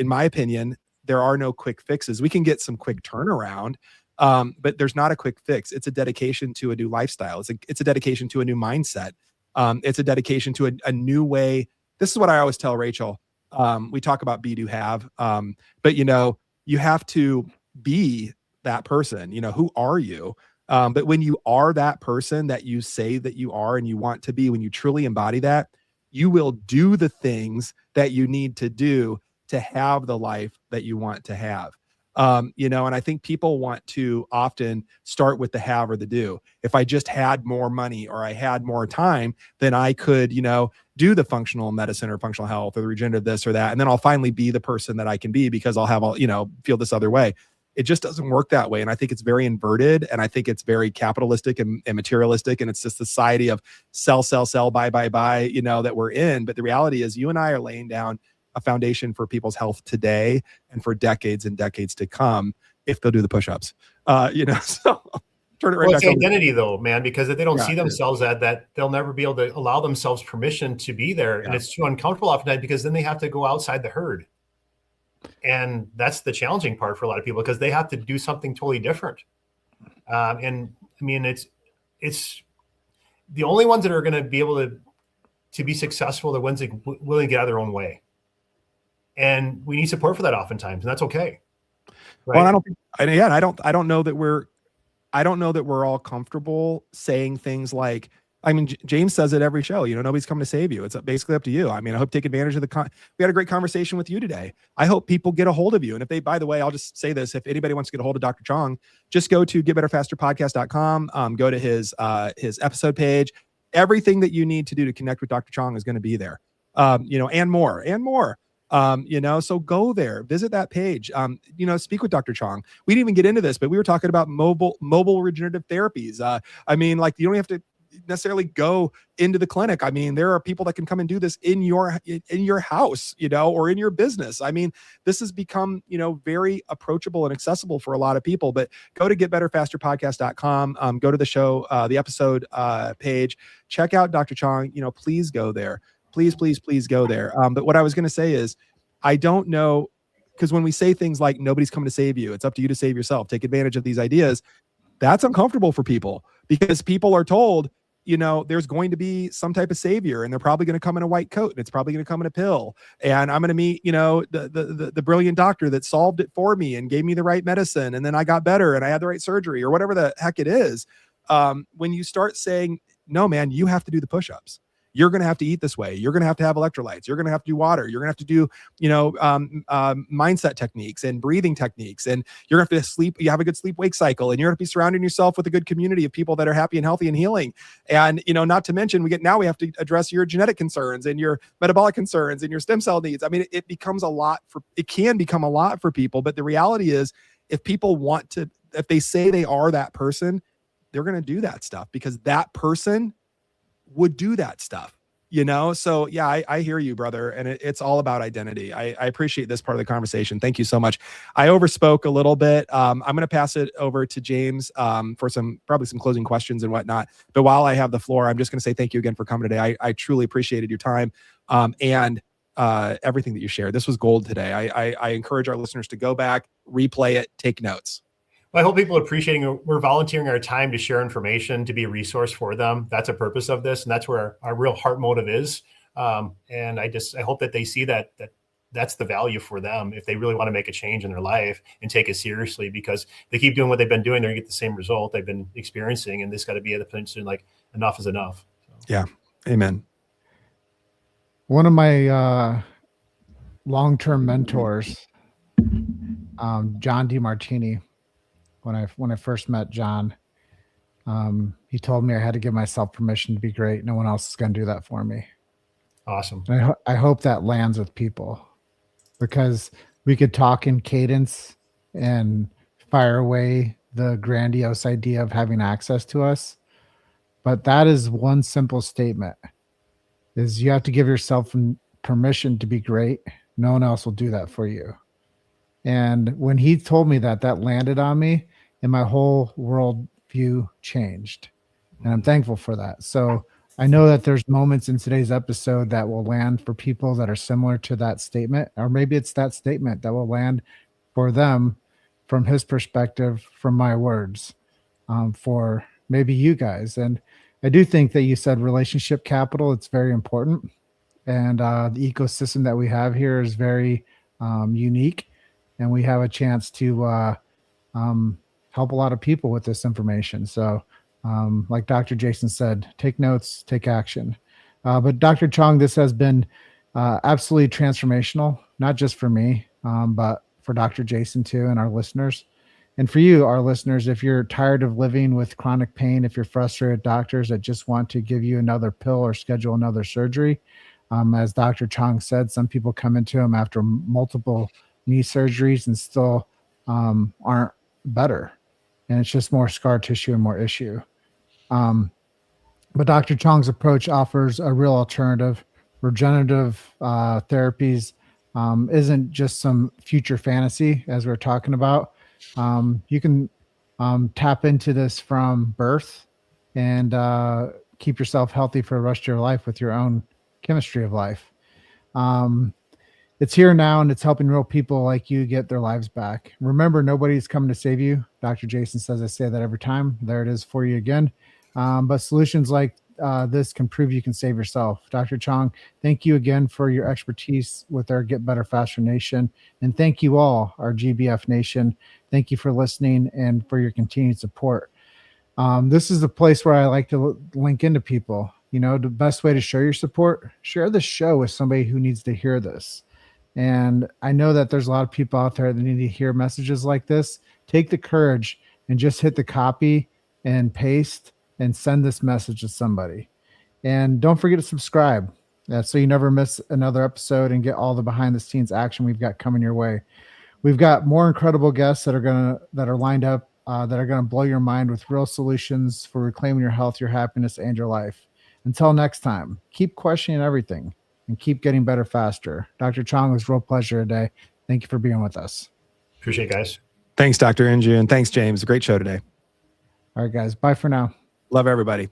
my opinion, there are no quick fixes. We can get some quick turnaround, but there's not a quick fix. It's a dedication to a new lifestyle. It's a dedication to a new mindset. It's a dedication to a new way. This is what I always tell Rachel. We talk about be, do, have, but you have to be that person. Who are you? But when you are that person that you say that you are and you want to be, when you truly embody that, you will do the things that you need to do to have the life that you want to have. And I think people want to often start with the have or the do. If I just had more money, or I had more time, then I could, do the functional medicine or functional health or the regenerative this or that. And then I'll finally be the person that I can be, because I'll have feel this other way. It just doesn't work that way. And I think it's very inverted, and I think it's very capitalistic and materialistic. And it's this society of sell, buy, that we're in. But the reality is, you and I are laying down a foundation for people's health today and for decades and decades to come, if they'll do the push-ups. So turn it right back. It's identity though, man, because if they don't see themselves that, they'll never be able to allow themselves permission to be there. And it's too uncomfortable oftentimes, because then they have to go outside the herd. And that's the challenging part for a lot of people, because they have to do something totally different. And I mean, it's the only ones that are going to be able to be successful, the ones that are willing to get out of their own way. And we need support for that oftentimes, and that's okay. Right? Well, I don't know that we're all comfortable saying things like, I mean, James says it every show, nobody's coming to save you. It's basically up to you. I mean, I hope take advantage of we had a great conversation with you today. I hope people get a hold of you. And by the way, I'll just say this, if anybody wants to get a hold of Dr. Chong, just go to getbetterfasterpodcast.com, go to his episode page. Everything that you need to do to connect with Dr. Chong is going to be there, and more. So go there, visit that page, speak with Dr. Chong. We didn't even get into this, but we were talking about mobile regenerative therapies. You don't have to necessarily go into the clinic. I mean, there are people that can come and do this in your house, or in your business. I mean, this has become, very approachable and accessible for a lot of people. But go to getbetterfasterpodcast.com, go to the show, the episode page, check out Dr. Chong, please go there. Please, please, please go there. But what I was going to say is, I don't know, because when we say things like nobody's coming to save you, it's up to you to save yourself, take advantage of these ideas, that's uncomfortable for people, because people are told, there's going to be some type of savior, and they're probably going to come in a white coat, and it's probably going to come in a pill, and I'm going to meet, the brilliant doctor that solved it for me and gave me the right medicine, and then I got better and I had the right surgery, or whatever the heck it is. When you start saying, no, man, you have to do the push-ups. You're going to have to eat this way. You're going to have electrolytes. You're going to have to do water. You're going to have to do, mindset techniques and breathing techniques. And you're going to have to sleep. You have a good sleep-wake cycle, and you're going to be surrounding yourself with a good community of people that are happy and healthy and healing. And, not to mention we have to address your genetic concerns and your metabolic concerns and your stem cell needs. I mean, it can become a lot for people. But the reality is, if people if they say they are that person, they're going to do that stuff, because that person would do that stuff, So yeah, I hear you, brother. And it's all about identity. I appreciate this part of the conversation. Thank you so much. I overspoke a little bit. I'm going to pass it over to James for probably some closing questions and whatnot. But while I have the floor, I'm just going to say thank you again for coming today. I truly appreciated your time and everything that you shared. This was gold today. I encourage our listeners to go back, replay it, take notes. Well, I hope people are appreciating we're volunteering our time to share information, to be a resource for them. That's a purpose of this, and that's where our real heart motive is. And I hope that they see that's the value for them if they really want to make a change in their life and take it seriously, because they keep doing what they've been doing, they're going to get the same result they've been experiencing, and this got to be at the point like enough is enough. So. Yeah, amen. One of my long-term mentors, John DeMartini. When I first met John, he told me I had to give myself permission to be great. No one else is going to do that for me. Awesome. And I hope that lands with people, because we could talk in cadence and fire away the grandiose idea of having access to us. But that is one simple statement, is you have to give yourself permission to be great. No one else will do that for you. And when he told me that landed on me, and my whole world view changed. And I'm thankful for that. So I know that there's moments in today's episode that will land for people that are similar to that statement, or maybe it's that statement that will land for them from his perspective, from my words, for maybe you guys. And I do think that you said relationship capital. It's very important. And the ecosystem that we have here is very unique. And we have a chance to help a lot of people with this information. So like Dr. Jason said, take notes, take action. But Dr. Chong, this has been absolutely transformational, not just for me, but for Dr. Jason too, and our listeners. And for you, our listeners, if you're tired of living with chronic pain, if you're frustrated doctors that just want to give you another pill or schedule another surgery, as Dr. Chong said, some people come into him after multiple knee surgeries and still aren't better. And it's just more scar tissue and more issue. But Dr. Chong's approach offers a real alternative. Regenerative therapies isn't just some future fantasy, as we're talking about. You can tap into this from birth and keep yourself healthy for the rest of your life with your own chemistry of life. It's here now, and it's helping real people like you get their lives back. Remember, nobody's coming to save you. Dr. Jason says I say that every time. There it is for you again. But solutions like this can prove you can save yourself. Dr. Chong, thank you again for your expertise with our Get Better Faster Nation. And thank you all, our GBF Nation. Thank you for listening and for your continued support. This is the place where I like to link into people. You know, the best way to show your support, share the show with somebody who needs to hear this. And I know that there's a lot of people out there that need to hear messages like this. Take the courage and just hit the copy and paste and send this message to somebody. And don't forget to subscribe so you never miss another episode and get all the behind the scenes action we've got coming your way. We've got more incredible guests that are lined up that are going to blow your mind with real solutions for reclaiming your health, your happiness, and your life. Until next time, keep questioning everything and keep getting better faster. Dr. Chong, it was a real pleasure today. Thank you for being with us. Appreciate it, guys. Thanks, Dr. Injun. Thanks, James. Great show today. All right, guys. Bye for now. Love everybody.